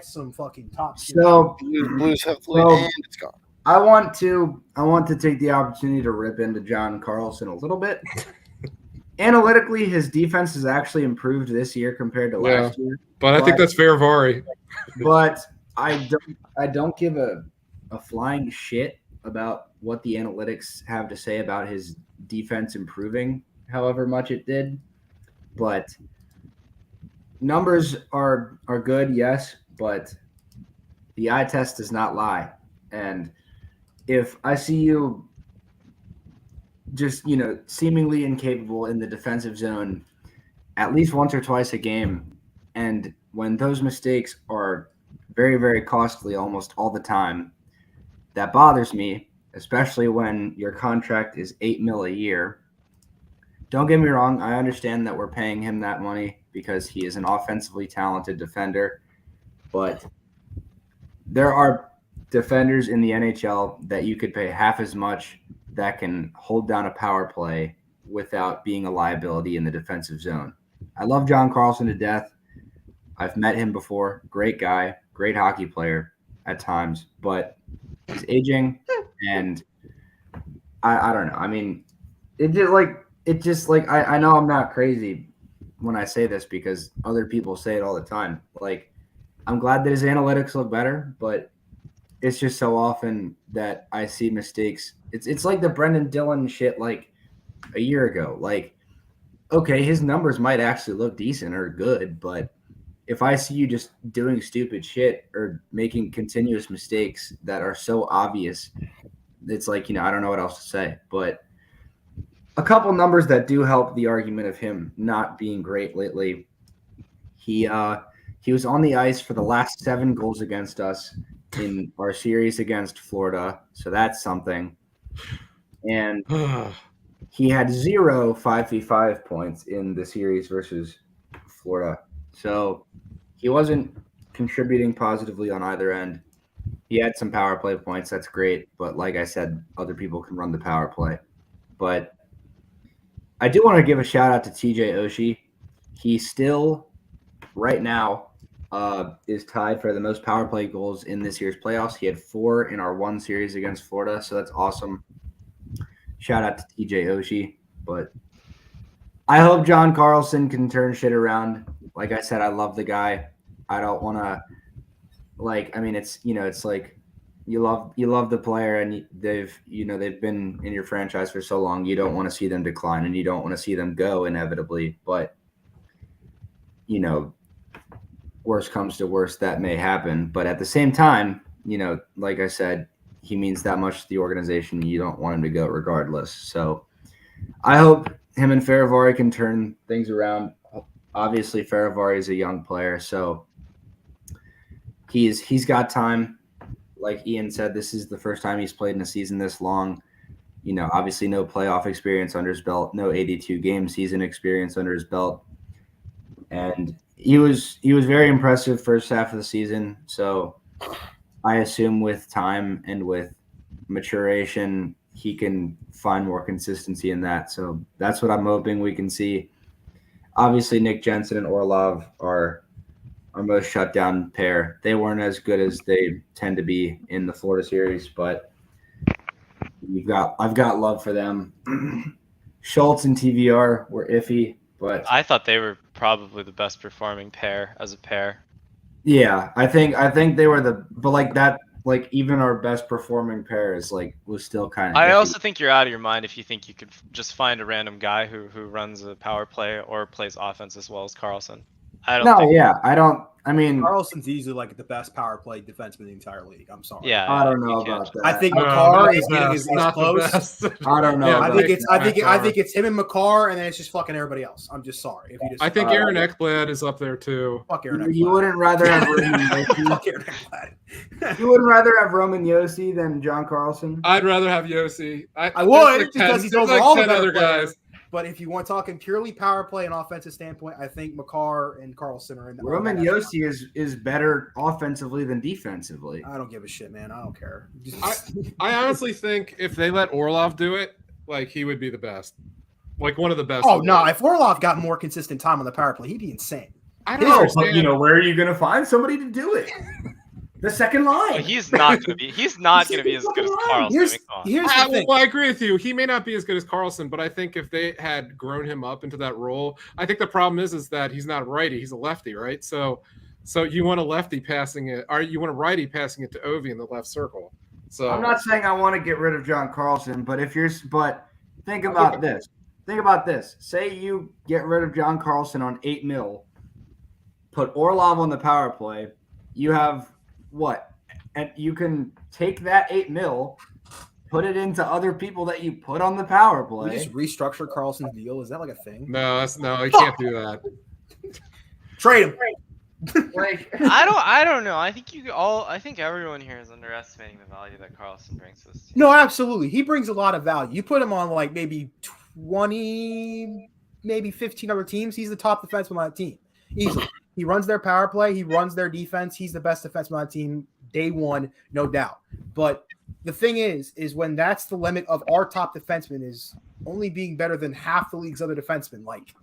some fucking top shit. So Blues have the lead, and it's gone. I want to take the opportunity to rip into John Carlson a little bit. Analytically, his defense has actually improved this year compared to last year. But I think that's fair, Vari. But I don't give a flying shit about what the analytics have to say about his defense improving, however much it did. But numbers are good, yes, but the eye test does not lie. And if I see you just, seemingly incapable in the defensive zone at least once or twice a game, and when those mistakes are very, very costly almost all the time, that bothers me, especially when your contract is $8 million a year. Don't get me wrong, I understand that we're paying him that money because he is an offensively talented defender, but there are defenders in the NHL that you could pay half as much that can hold down a power play without being a liability in the defensive zone. I love John Carlson to death. I've met him before. Great guy, great hockey player at times, but he's aging, and I don't know. I mean, I know I'm not crazy when I say this because other people say it all the time. Like, I'm glad that his analytics look better, but it's just so often that I see mistakes. It's like the Brendan Dillon shit like a year ago. Like, okay, his numbers might actually look decent or good, but if I see you just doing stupid shit or making continuous mistakes that are so obvious, it's like, I don't know what else to say. But a couple numbers that do help the argument of him not being great lately. He was on the ice for the last 7 goals against us in our series against Florida, so that's something. And he had 0 5v5 points in the series versus Florida. So he wasn't contributing positively on either end. He had some power play points. That's great. But like I said, other people can run the power play. But I do want to give a shout out to TJ Oshie. He still, right now, is tied for the most power play goals in this year's playoffs. He had 4 in our 1 series against Florida. So that's awesome. Shout out to TJ Oshie. But I hope John Carlson can turn shit around. Like I said, I love the guy. I don't want to, it's like you love the player, and they've been in your franchise for so long. You don't want to see them decline, and you don't want to see them go inevitably. But worst comes to worst, that may happen. But at the same time, like I said, he means that much to the organization. You don't want him to go regardless. So I hope him and Faravari can turn things around. Obviously, Faravari is a young player, so he's got time. Like Ian said, this is the first time he's played in a season this long. Obviously no playoff experience under his belt, no 82-game season experience under his belt. And he was very impressive first half of the season. So I assume with time and with maturation, he can find more consistency in that. So that's what I'm hoping we can see. Obviously, Nick Jensen and Orlov are our most shut down pair. They weren't as good as they tend to be in the Florida series, but I've got love for them. Schultz and TVR were iffy, but I thought they were probably the best performing pair as a pair. Yeah, I think they were even our best performing pair is was still kind of. I also think you're out of your mind if you think you could just find a random guy who runs a power play or plays offense as well as Carlson. I don't think. Yeah, I don't. I mean, Carlson's easily like the best power play defenseman in the entire league. I'm sorry. Yeah, I don't know you can't. about that. I think No, McCarr not is the best, not the close. best. I don't know. Yeah, I think McCarr. it's him and McCarr, and then it's just fucking everybody else. I'm just sorry. If you just, I think Aaron Ekblad is up there too. fuck Aaron You Ekblad. wouldn't rather have Roman Yossi. Fuck Aaron Ekblad. You wouldn't rather have Roman Yossi than John Carlson? I'd rather have Yossi. I would, because he's there's overall like the 10 better other player. guys. But if you want talking purely power play and offensive standpoint, I think McCarr and Carlson are in the Roman Yossi is better offensively than defensively. I don't give a shit, man. I don't care. I honestly think if they let Orlov do it, like he would be the best, like one of the best. Oh no! If Orlov got more consistent time on the power play, he'd be insane. I don't No, understand. but where are you going to find somebody to do it? The second line. But he's not gonna be. He's not gonna be as good as Carlson. Here's I mean, the thing. Well, I agree with you. He may not be as good as Carlson, but I think if they had grown him up into that role, I think the problem is that he's not a righty. He's a lefty, right? So you want a lefty passing it, or you want a righty passing it to Ovi in the left circle. So I'm not saying I want to get rid of John Carlson, but think about this. Think about this. Say you get rid of John Carlson on $8 million, put Orlov on the power play. You have what? And you can take that $8 million, put it into other people that you put on the power play. We just restructure Carlson's deal. Is that like a thing? no, you can't do that. Trade him. Like, I don't know. I think everyone here is underestimating the value that Carlson brings to this team. No, absolutely. He brings a lot of value. You put him on like maybe 20, maybe 15 other teams. He's the top defenseman on that team. Easily. He runs their power play. He runs their defense. He's the best defenseman on that team day one, no doubt. But the thing is when that's the limit of our top defenseman is only being better than half the league's other defensemen, like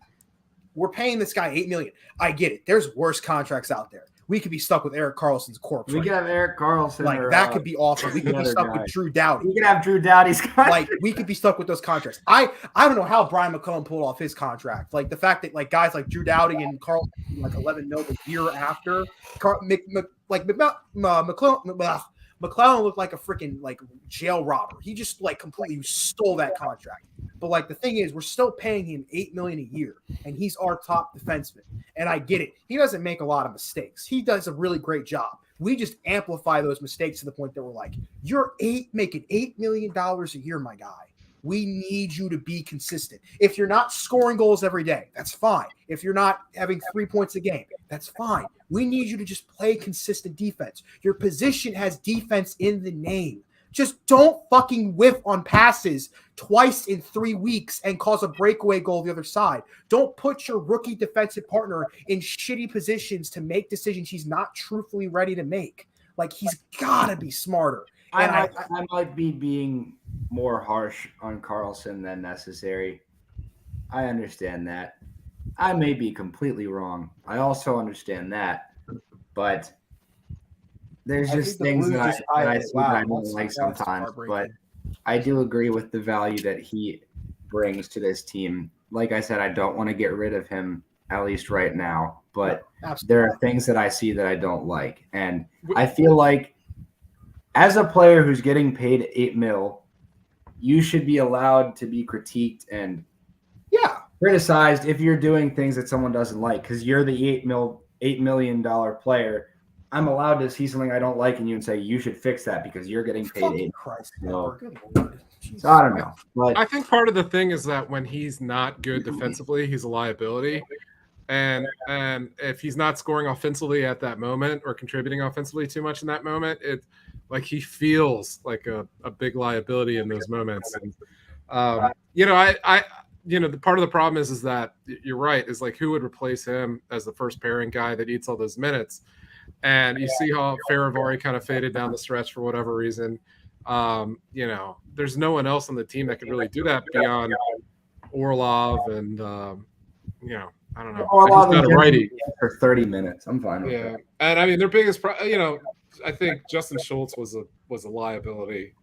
we're paying this guy $8 million. I get it. There's worse contracts out there. We could be stuck with Erik Karlsson's corpse. we could have Erik Karlsson. like or, that could be awesome. We could be stuck with Drew Doughty. We could have Drew Doughty's contract. Like we could be stuck with those contracts. I don't know how Brian McClellan pulled off his contract. Like the fact that like guys like Drew Doughty and Carl like 11 mil a year after McClellan looked like a freaking like jail robber. He just like completely stole that contract. But like the thing is, we're still paying him $8 million a year, and he's our top defenseman. And I get it. He doesn't make a lot of mistakes. He does a really great job. We just amplify those mistakes to the point that we're like, you're making $8 million a year, my guy. We need you to be consistent. If you're not scoring goals every day, that's fine. If you're not having 3 points a game, that's fine. We need you to just play consistent defense. Your position has defense in the name. Just don't fucking whiff on passes twice in 3 weeks and cause a breakaway goal the other side. Don't put your rookie defensive partner in shitty positions to make decisions he's not truthfully ready to make. Like, he's got to be smarter. And I might be being more harsh on Karlsson than necessary. I understand that. I may be completely wrong. I also understand that. But there's just things that I see that I don't like sometimes. But I do agree with the value that he brings to this team. Like I said, I don't want to get rid of him, at least right now. But there are things that I see that I don't like. And I feel like as a player who's getting paid $8 million, you should be allowed to be critiqued and criticized if you're doing things that someone doesn't like, because you're the $8 million player. I'm allowed to see something I don't like in you and say you should fix that because you're getting paid $8 million. So I don't know. But I think part of the thing is that when he's not good defensively, he's a liability. And if he's not scoring offensively at that moment or contributing offensively too much in that moment, it like he feels like a big liability in those moments. And the part of the problem is that you're right, is like who would replace him as the first pairing guy that eats all those minutes. And you see how Faravari kind of faded down the stretch for whatever reason. There's no one else on the team that could really do that beyond Orlov and I don't know. Orlov got a righty for 30 minutes. I'm fine with that. And I mean their biggest I think Justin Schultz was a liability.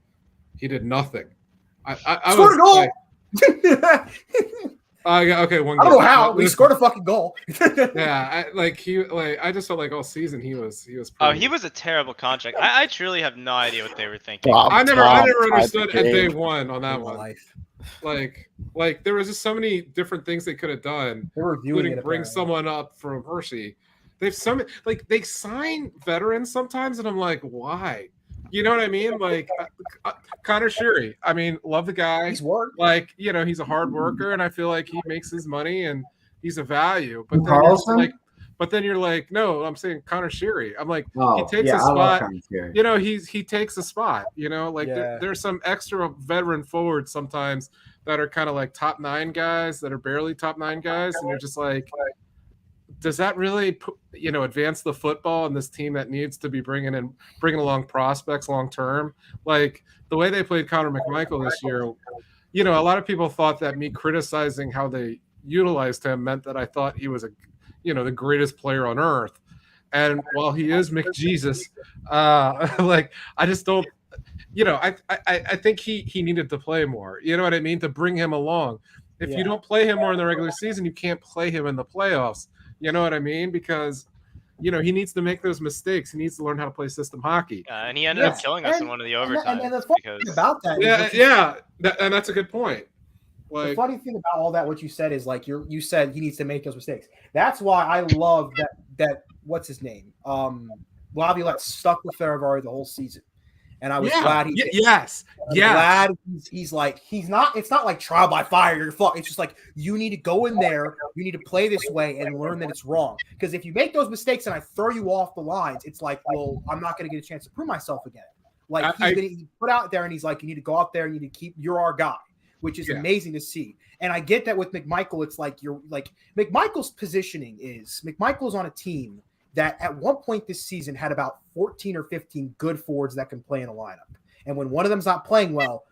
He did nothing. I scored a goal. Okay, one. I don't know how we scored a fucking goal. I just felt like all season he was. He was a terrible contract. I truly have no idea what they were thinking. I never understood at day one on that one. Like there was just so many different things they could have done, including bring someone up from Hershey. They sign veterans sometimes, and I'm like, why? You know what I mean? Like Connor Sheary. I mean, love the guy. He's worked. Like, he's a hard worker, and I feel like he makes his money and he's a value. But then you're like, no, I'm saying Connor Sheary. I'm like, he takes a spot. He takes a spot. There's some extra veteran forwards sometimes that are kind of like top 9 guys that are barely top 9 guys, and you're just like, does that really advance the football in this team that needs to be bringing along prospects long term? Like the way they played Connor McMichael this year, a lot of people thought that me criticizing how they utilized him meant that I thought he was the greatest player on earth. And while he is McJesus, I just don't, I think he needed to play more, you know what I mean? To bring him along. If you don't play him more in the regular season, you can't play him in the playoffs. You know what I mean? Because, he needs to make those mistakes. He needs to learn how to play system hockey. And he ended up killing us in one of the overtimes. And the funny thing about that, and that's a good point. The funny thing about all that, what you said is like you said he needs to make those mistakes. That's why I love that what's his name? Laviolette stuck with Faravari the whole season. And I was glad glad he's not, it's not like trial by fire, you're fucked. It's just like you need to go in there, you need to play this way and learn that it's wrong. Because if you make those mistakes and I throw you off the lines, it's like, well, I'm not gonna get a chance to prove myself again. Like he put out there and he's like, you need to go out there and you need to you're our guy, which is amazing to see. And I get that with McMichael, it's like you're like McMichael's positioning is McMichael's on a team that at one point this season had about 14 or 15 good forwards that can play in a lineup. And when one of them's not playing well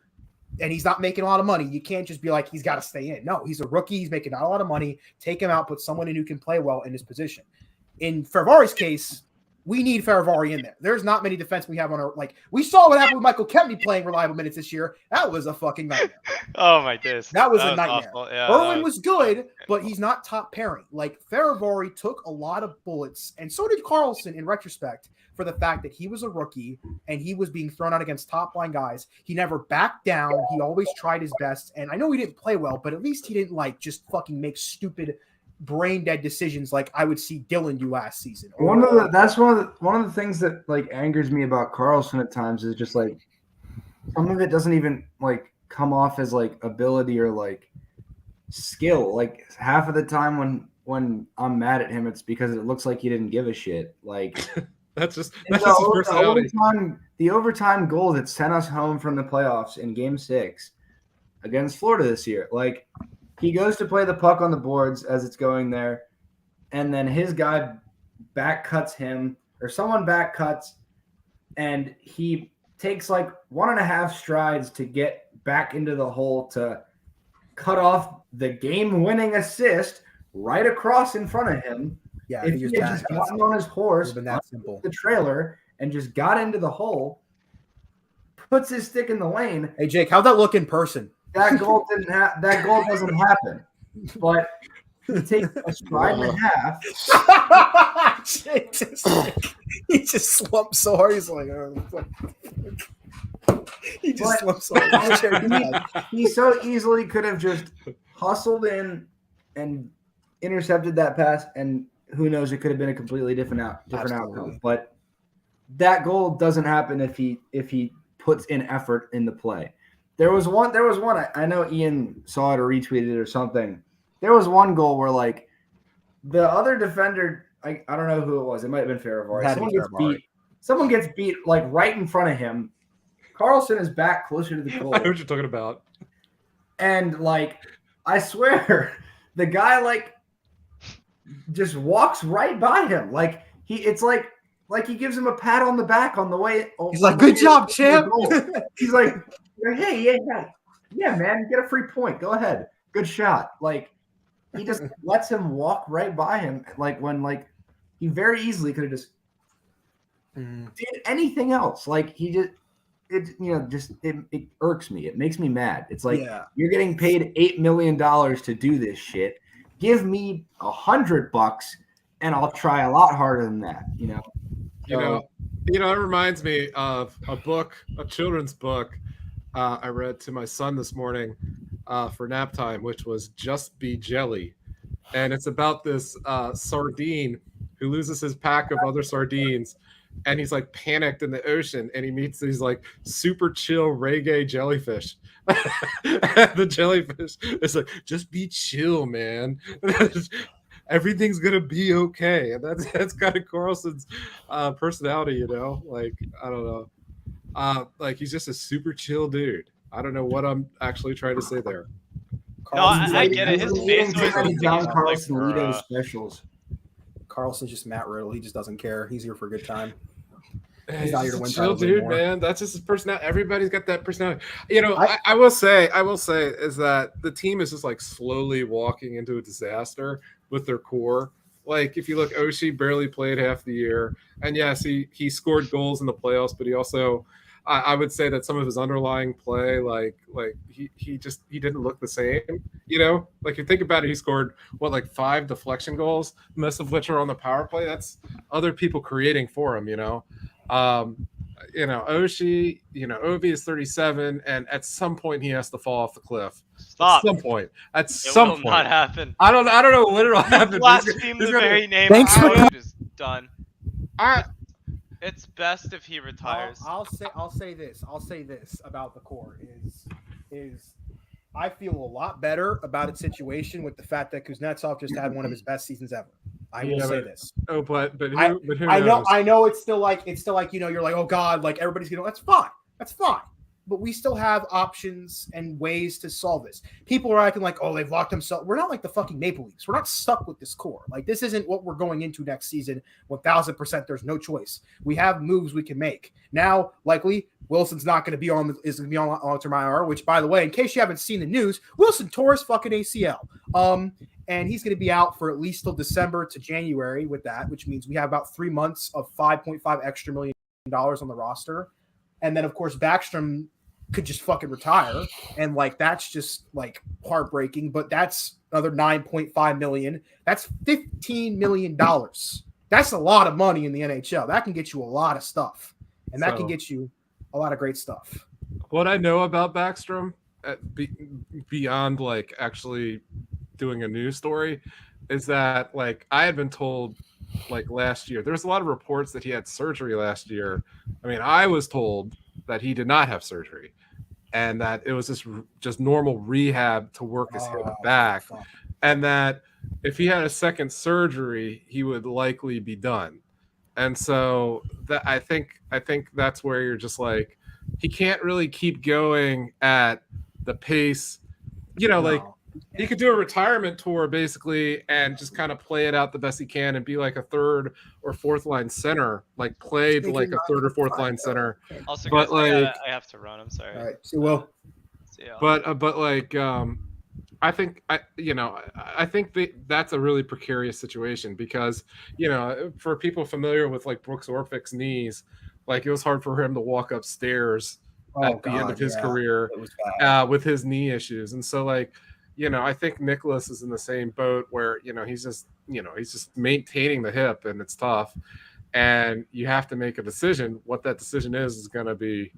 and he's not making a lot of money, you can't just be like, he's got to stay in. No, he's a rookie. He's making not a lot of money. Take him out, put someone in who can play well in his position. In Faravari's case, we need Faravari in there. There's not many defense we have on our, we saw what happened with Michael Kempney playing reliable minutes this year. That was a fucking nightmare. Oh my goodness. That was a nightmare. Yeah, Berlin was good, but he's not top pairing. Like Faravari took a lot of bullets, and so did Carlson in retrospect, for the fact that he was a rookie and he was being thrown out against top line guys. He never backed down. He always tried his best. And I know he didn't play well, but at least he didn't just fucking make stupid brain dead decisions like I would see Dylan do last season. That's one of the things that angers me about Carlson at times is just some of it doesn't even come off as ability or skill. Half of the time when I'm mad at him, it's because it looks like he didn't give a shit. That's just his personality. The overtime goal that sent us home from the playoffs in Game 6 against Florida this year, he goes to play the puck on the boards as it's going there, and then his guy back cuts him, or someone back cuts, and he takes 1.5 strides to get back into the hole to cut off the game-winning assist right across in front of him. Yeah, if he had just gotten on his horse, that simple. The trailer, and just got into the hole, puts his stick in the lane. Hey Jake, how'd that look in person? That goal doesn't happen. But he takes a stride and a half. He just slumped so hard. He's like, he just slumped so hard. He so easily could have just hustled in and intercepted that pass, and who knows, it could have been a completely different outcome. But that goal doesn't happen if he puts in effort in the play. There was one. I know Ian saw it or retweeted it or something. There was one goal where the other defender, I don't know who it was. It might have been Faravari. Someone gets beat right in front of him. Carlson is back closer to the goal. I know what you're talking about. And I swear, the guy just walks right by him. He gives him a pat on the back on the way. He's like, "Good job, champ." He's like, "Hey, yeah, man, get a free point. Go ahead, good shot." He just lets him walk right by him. When he very easily could have just did anything else. It irks me. It makes me mad. It's you're getting paid $8 million to do this shit. Give me $100 and I'll try a lot harder than that. It reminds me of a children's book I read to my son this morning. for nap time, which was Just Be Jelly. And it's about this sardine who loses his pack of other sardines, and he's like panicked in the ocean, and he meets these like super chill reggae jellyfish. The jellyfish is like, just be chill, man. Everything's gonna be okay. And that's kind of Carlson's personality, you know. Like, I don't know. Like, he's just a super chill dude. I don't know what I'm actually trying to say there. No, I get it. His face always John Carlson leading specials. Carlson's just Matt Riddle. He just doesn't care. He's here for a good time. He's not here to win titles anymore. Man. That's just his personality. Everybody's got that personality. You know, I will say is that the team is just like slowly walking into a disaster with their core. Like, if you look, Oshie barely played half the year, and yes, he scored goals in the playoffs, but he also, I would say that some of his underlying play, like he didn't look the same. You know, like, you think about it, he scored like 5 deflection goals, most of which are on the power play. That's other people creating for him. You know, Oshie, Ovi is 37, and at some point he has to fall off the cliff. Stop. At some point. It will not happen. I don't know when it'll happen. Blaspheme the very name. Thanks for is done. It's best if he retires. I'll say this about the core is I feel a lot better about its situation with the fact that Kuznetsov just had one of his best seasons ever. I will say this. Oh, but who I knows? know it's still like you're like, oh God, like everybody's gonna. That's fine. But we still have options and ways to solve this. People are acting like, oh, they've locked themselves. We're not like the fucking Maple Leafs. We're not stuck with this core. Like, this isn't what we're going into next season. 1,000%. There's no choice. We have moves we can make. Now, likely, Wilson's not going to be on long-term IR, which, by the way, in case you haven't seen the news, Wilson tore his fucking ACL. And he's going to be out for at least till December to January with that, which means we have about 3 months of $5.5 million on the roster. And then, of course, Backstrom could just fucking retire. And, like, that's just, like, heartbreaking. But that's another $9.5 million. That's $15 million. That's a lot of money in the NHL. That can get you a lot of stuff. And that can get you a lot of great stuff. What I know about Backstrom, beyond, like, actually doing a news story, is that, like, I had been told, like, last year, there's a lot of reports that he had surgery last year. I mean, I was told that he did not have surgery and that it was just normal rehab to work his hip back, and that if he had a second surgery, he would likely be done. And so that I think that's where you're just like, he can't really keep going at the pace, like, he could do a retirement tour basically and just kind of play it out the best he can and be like a third or fourth line center, like played like a third or fourth line center. Also, but guys, like, I have to run. I'm sorry. All right. See, well, but like, I think that's a really precarious situation because, for people familiar with like Brooks Orpik's knees, like, it was hard for him to walk upstairs at the end of his career with his knee issues. And so, like, I think Nicholas is in the same boat where, he's just maintaining the hip, and it's tough. And you have to make a decision. What that decision is going to be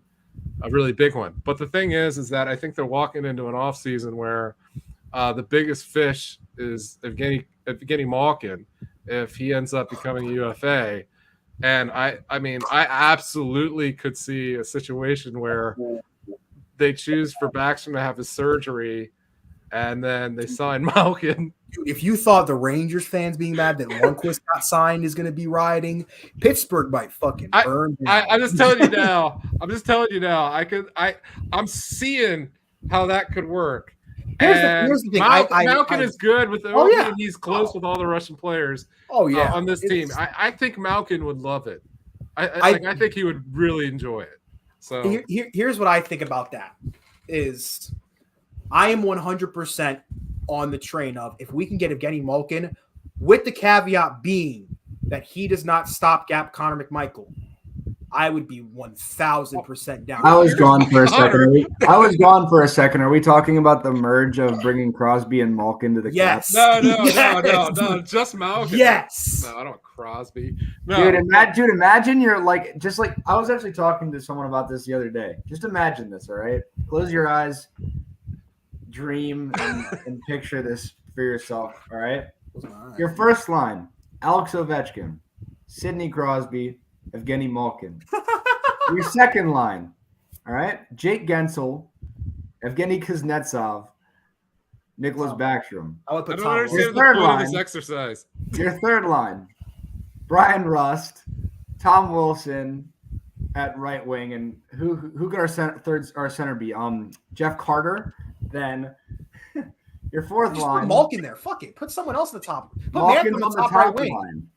a really big one. But the thing is that I think they're walking into an off season where the biggest fish is Evgeny Malkin if he ends up becoming a UFA. And I mean, I absolutely could see a situation where they choose for Backstrom to have his surgery, and then they sign Malkin. If you thought the Rangers fans being mad that Lundqvist got signed is going to be rioting, Pittsburgh might fucking burn. I'm just telling you now. I'm seeing how that could work. Here's the thing. Malkin is good with and he's close with all the Russian players. On this team. I think Malkin would love it. I think he would really enjoy it. So here's what I think about that is I am 100% on the train of if we can get Evgeny Malkin, with the caveat being that he does not stopgap Connor McMichael, I would be 1,000% down. I was gone for a second. Are we talking about the merge of bringing Crosby and Malkin to the Caps? No, just Malkin. Yes. No, I don't want Crosby. No. Dude, imagine you're like, just like, I was actually talking to someone about this the other day. Just imagine this, all right? Close your eyes. dream and picture this for yourself. All right. Your first line: Alex Ovechkin, Sidney Crosby, Evgeny Malkin. Your second line, all right: Jake Gensel, Evgeny Kuznetsov, Nicholas Backstrom. I would put I don't Tom understand Wilson. the point of this exercise. Your third line: Brian Rust, Tom Wilson at right wing, and who could our center be? Jeff Carter. Then your fourth Just line: put Malkin there. Fuck it. Put someone else in the top. Put Malkin Mantle on in the the top right top wing. line.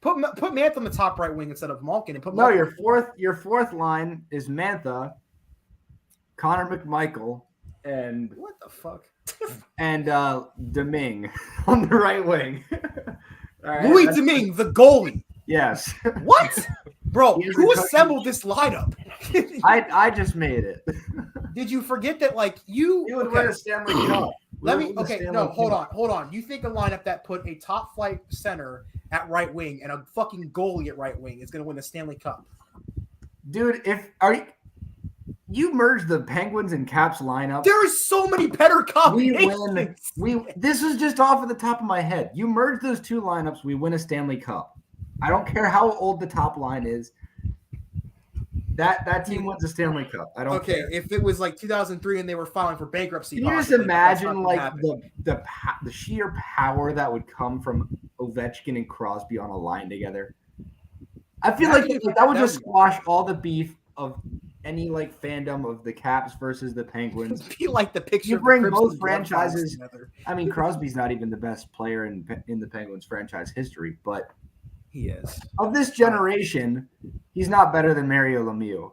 Put Mantle in the top right wing instead of Malkin, and put No, Malkin. your fourth line is Mantha, Connor McMichael, and What the fuck? Deming on the right wing. All right, Louis Domingue, the goalie. Yes. What? Bro, He's who the assembled this lineup? I just made it. Did you forget that, like, you would okay. win a Stanley Cup. Hold on. You think a lineup that put a top flight center at right wing and a fucking goalie at right wing is going to win the Stanley Cup? Dude, you merge the Penguins and Caps lineup. There is so many better combinations. This is just off of the top of my head. You merge those two lineups, we win a Stanley Cup. I don't care how old the top line is. That team wins a Stanley Cup. I don't care. If it was like 2003 and they were filing for bankruptcy, Can you just imagine like the sheer power that would come from Ovechkin and Crosby on a line together? I feel like that would just squash all the beef of any like fandom of the Caps versus the Penguins. Be like the picture. You bring both franchises. I mean, Crosby's not even the best player in the Penguins franchise history, but he is. Of this generation, he's not better than Mario Lemieux.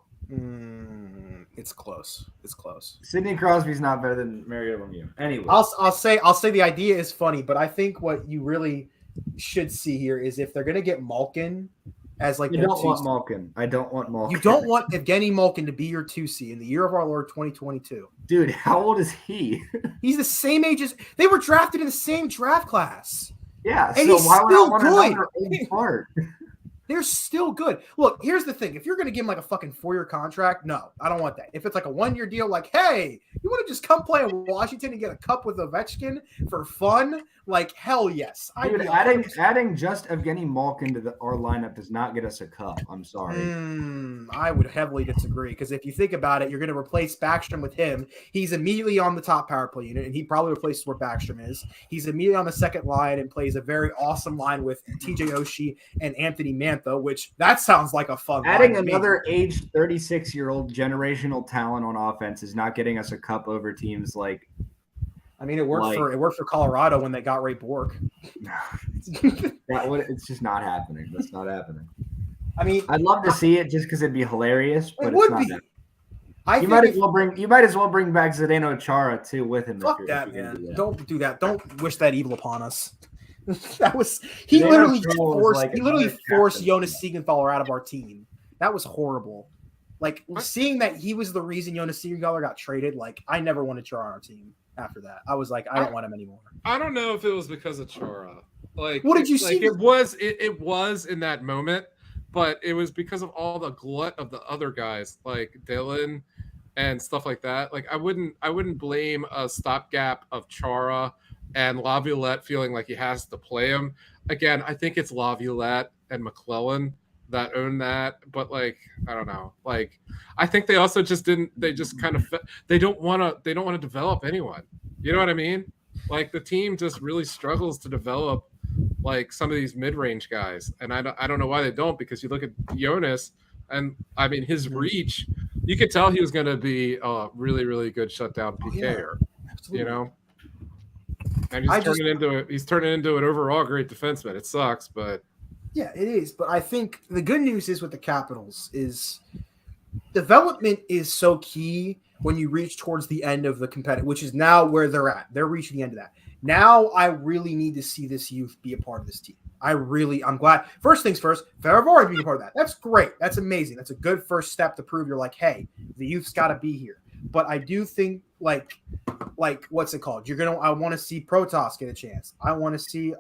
It's close. It's close. Sidney Crosby's not better than Mario Lemieux. Anyway, I'll say the idea is funny, but I think what you really should see here is if they're gonna get Malkin as like you don't want Malkin. I don't want Malkin. You don't want Evgeny Malkin to be your 2C in the year of our Lord 2022. Dude, how old is he? He's the same age as they were drafted in the same draft class. Yeah, and so he's why would still I want good. Another old part? They're still good. Look, here's the thing. If you're going to give him like a fucking 4-year contract, no, I don't want that. If it's like a 1-year deal, like, hey, you want to just come play in Washington and get a cup with Ovechkin for fun? Like, hell yes. Dude, adding just Evgeny Malkin to our lineup does not get us a cup. I'm sorry. I would heavily disagree because if you think about it, you're going to replace Backstrom with him. He's immediately on the top power play unit, and he probably replaces where Backstrom is. He's immediately on the second line and plays a very awesome line with TJ Oshie and Anthony Mantha, which that sounds like a fun Adding line another aged 36-year-old generational talent on offense is not getting us a cup over teams like. I mean, it worked for Colorado when they got Ray Bork. It's just not happening. That's not happening. I mean, I'd love to see it just because it'd be hilarious, but it's not. You might as well bring back Zdeno Chara too with him. Fuck that, man! Don't do that. Don't wish that evil upon us. He literally forced Jonas Siegenthaler out of our team. That was horrible. Like seeing that he was the reason Jonas Siegenthaler got traded. Like I never wanted Chara on our team. After that, I was like, I don't want him anymore. I don't know if it was because of Chara. Like, what did you see? It was in that moment, but it was because of all the glut of the other guys, like Dylan and stuff like that. Like, I wouldn't blame a stopgap of Chara and Laviolette feeling like he has to play him. Again, I think it's Laviolette and McClellan that own that, but like I don't know, like I think they also just didn't. They just kind of they don't want to develop anyone. You know what I mean? Like the team just really struggles to develop like some of these mid-range guys, and I don't know why they don't, because you look at Jonas, and I mean his reach, you could tell he was going to be a really really good shutdown PKer. You know, and he's turning into an overall great defenseman. It sucks, but. Yeah, it is. But I think the good news is with the Capitals is development is so key when you reach towards the end of the competitive, which is now where they're at. They're reaching the end of that. Now I really need to see this youth be a part of this team. I'm glad. First things first, Ferravori being a part of that. That's great. That's amazing. That's a good first step to prove you're like, hey, the youth's got to be here. But I do think like what's it called? I want to see Protas get a chance. I want to see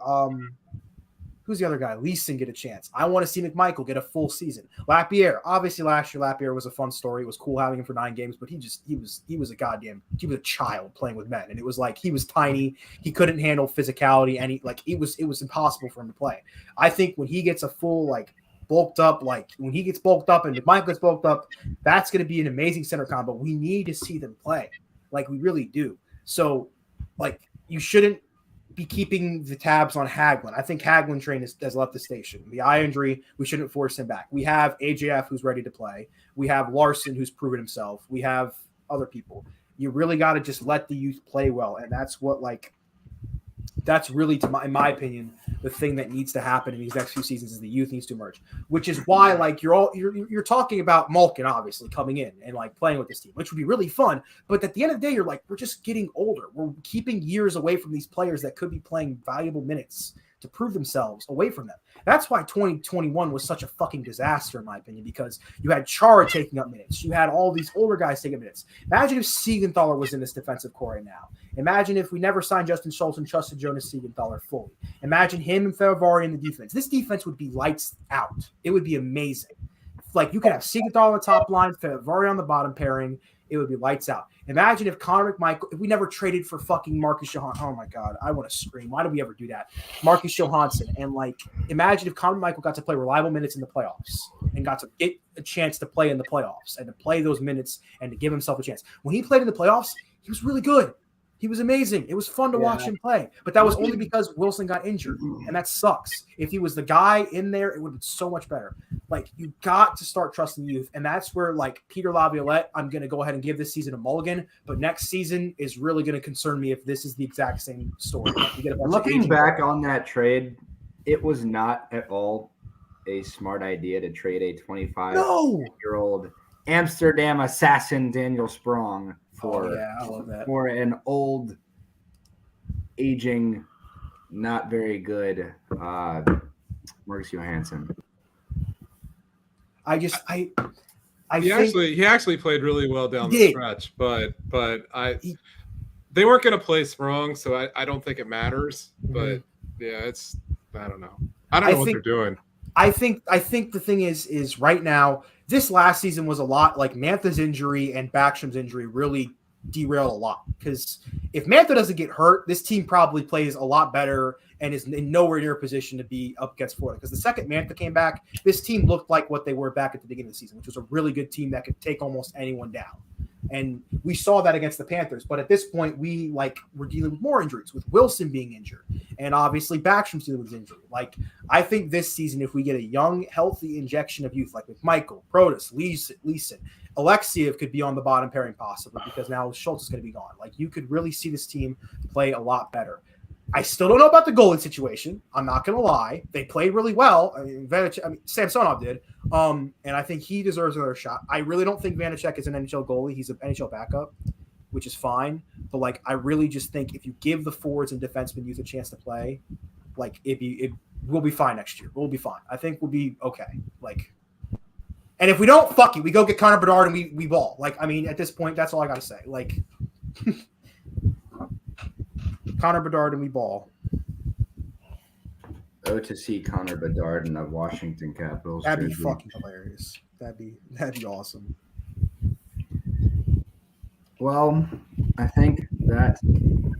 Who's the other guy? Leeson get a chance. I want to see McMichael get a full season. Lapierre, obviously last year Lapierre was a fun story. It was cool having him for 9 games, but he was a child playing with men, and it was like he was tiny. He couldn't handle physicality, and it was impossible for him to play. I think when he gets a full bulked up, when he gets bulked up and McMichael gets bulked up, that's going to be an amazing center combo. We need to see them play, we really do. So, you shouldn't be keeping the tabs on Hagelin. I think Hagelin train has left the station. The eye injury, we shouldn't force him back. We have AJF who's ready to play. We have Larson who's proven himself. We have other people. You really got to just let the youth play well, and that's what that's really, in my opinion, the thing that needs to happen in these next few seasons is the youth needs to emerge. Which is why, you're talking about Malkin obviously coming in and playing with this team, which would be really fun. But at the end of the day, you're we're just getting older. We're keeping years away from these players that could be playing valuable minutes to prove themselves away from them. That's why 2021 was such a fucking disaster, in my opinion, because you had Chara taking up minutes. You had all these older guys taking minutes. Imagine if Siegenthaler was in this defensive core right now. Imagine if we never signed Justin Schultz and trusted Jonas Siegenthaler fully. Imagine him and Ferravari in the defense. This defense would be lights out. It would be amazing. You could have Siegenthaler on the top line, Ferravari on the bottom pairing. It would be lights out. Imagine if Connor McMichael, if we never traded for fucking Marcus Johansson. Oh my God, I want to scream. Why did we ever do that? Marcus Johansson. And imagine if Connor McMichael got to play reliable minutes in the playoffs and got to get a chance to play in the playoffs and to play those minutes and to give himself a chance. When he played in the playoffs, he was really good. He was amazing. It was fun to watch him play. But that was only because Wilson got injured. And that sucks. If he was the guy in there, it would have been so much better. You got to start trusting the youth. And that's where, Peter Laviolette, I'm going to go ahead and give this season a mulligan. But next season is really going to concern me if this is the exact same story. Looking back on that trade, it was not at all a smart idea to trade a 25-year-old Amsterdam assassin Daniel Sprong for I love that. For an old, aging, not very good Marcus Johansson. He actually played really well down the stretch, but they weren't going to play Sprong, so I don't think it matters. But I don't know. I don't know what they're doing. I think the thing is right now, this last season was a lot Mantha's injury and Backstrom's injury really derailed a lot, because if Mantha doesn't get hurt, this team probably plays a lot better and is in nowhere near a position to be up against Florida. Because the second Mantha came back, this team looked like what they were back at the beginning of the season, which was a really good team that could take almost anyone down. And we saw that against the Panthers. But at this point, we're dealing with more injuries, with Wilson being injured. And obviously, Backstrom's dealing with injury. I think this season, if we get a young, healthy injection of youth, with Michael, Protas, Leeson, Alexiev could be on the bottom pairing possibly, because now Schultz is going to be gone. You could really see this team play a lot better. I still don't know about the goalie situation. I'm not going to lie. They played really well. Samsonov did. And I think he deserves another shot. I really don't think Vanacek is an NHL goalie. He's an NHL backup, which is fine. But I really just think if you give the forwards and defensemen youth a chance to play, we'll be fine next year. We'll be fine. I think we'll be okay. And if we don't, fuck it. We go get Connor Bedard and we ball. At this point, that's all I got to say. Connor Bedard and we ball. To see Connor Bedard in the Washington Capitals. That'd be fucking hilarious. That'd be awesome. Well, I think that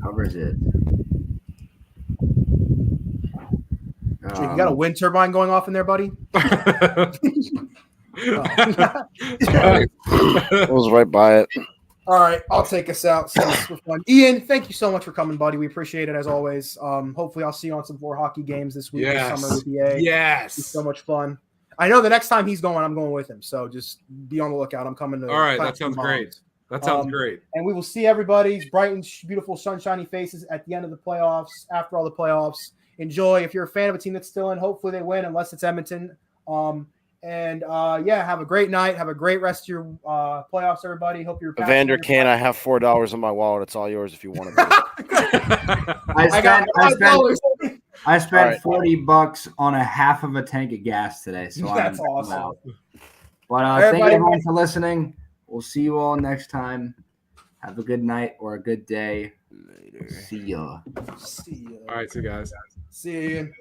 covers it. Jake, you got a wind turbine going off in there, buddy? I was right by it. All right, I'll take us out. For fun. Ian, thank you so much for coming, buddy. We appreciate it as always. Hopefully, I'll see you on some more hockey games this week. This summer with EA. Yes, it's so much fun. I know the next time he's going, I'm going with him. So just be on the lookout. I'm coming to. All right, that sounds great. That sounds great. And we will see everybody's bright and beautiful, sunshiny faces at the end of the playoffs. After all the playoffs, enjoy. If you're a fan of a team that's still in, hopefully they win, unless it's Edmonton. Have a great night. Have a great rest of your playoffs, everybody. Hope you're Evander Kane. I have $4 in my wallet. It's all yours if you want to. I spent $40 on a half of a tank of gas today. So that's awesome. But thank you everyone for listening. We'll see you all next time. Have a good night or a good day. Later. See ya. All right, see you guys. See you.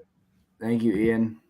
Thank you, Ian.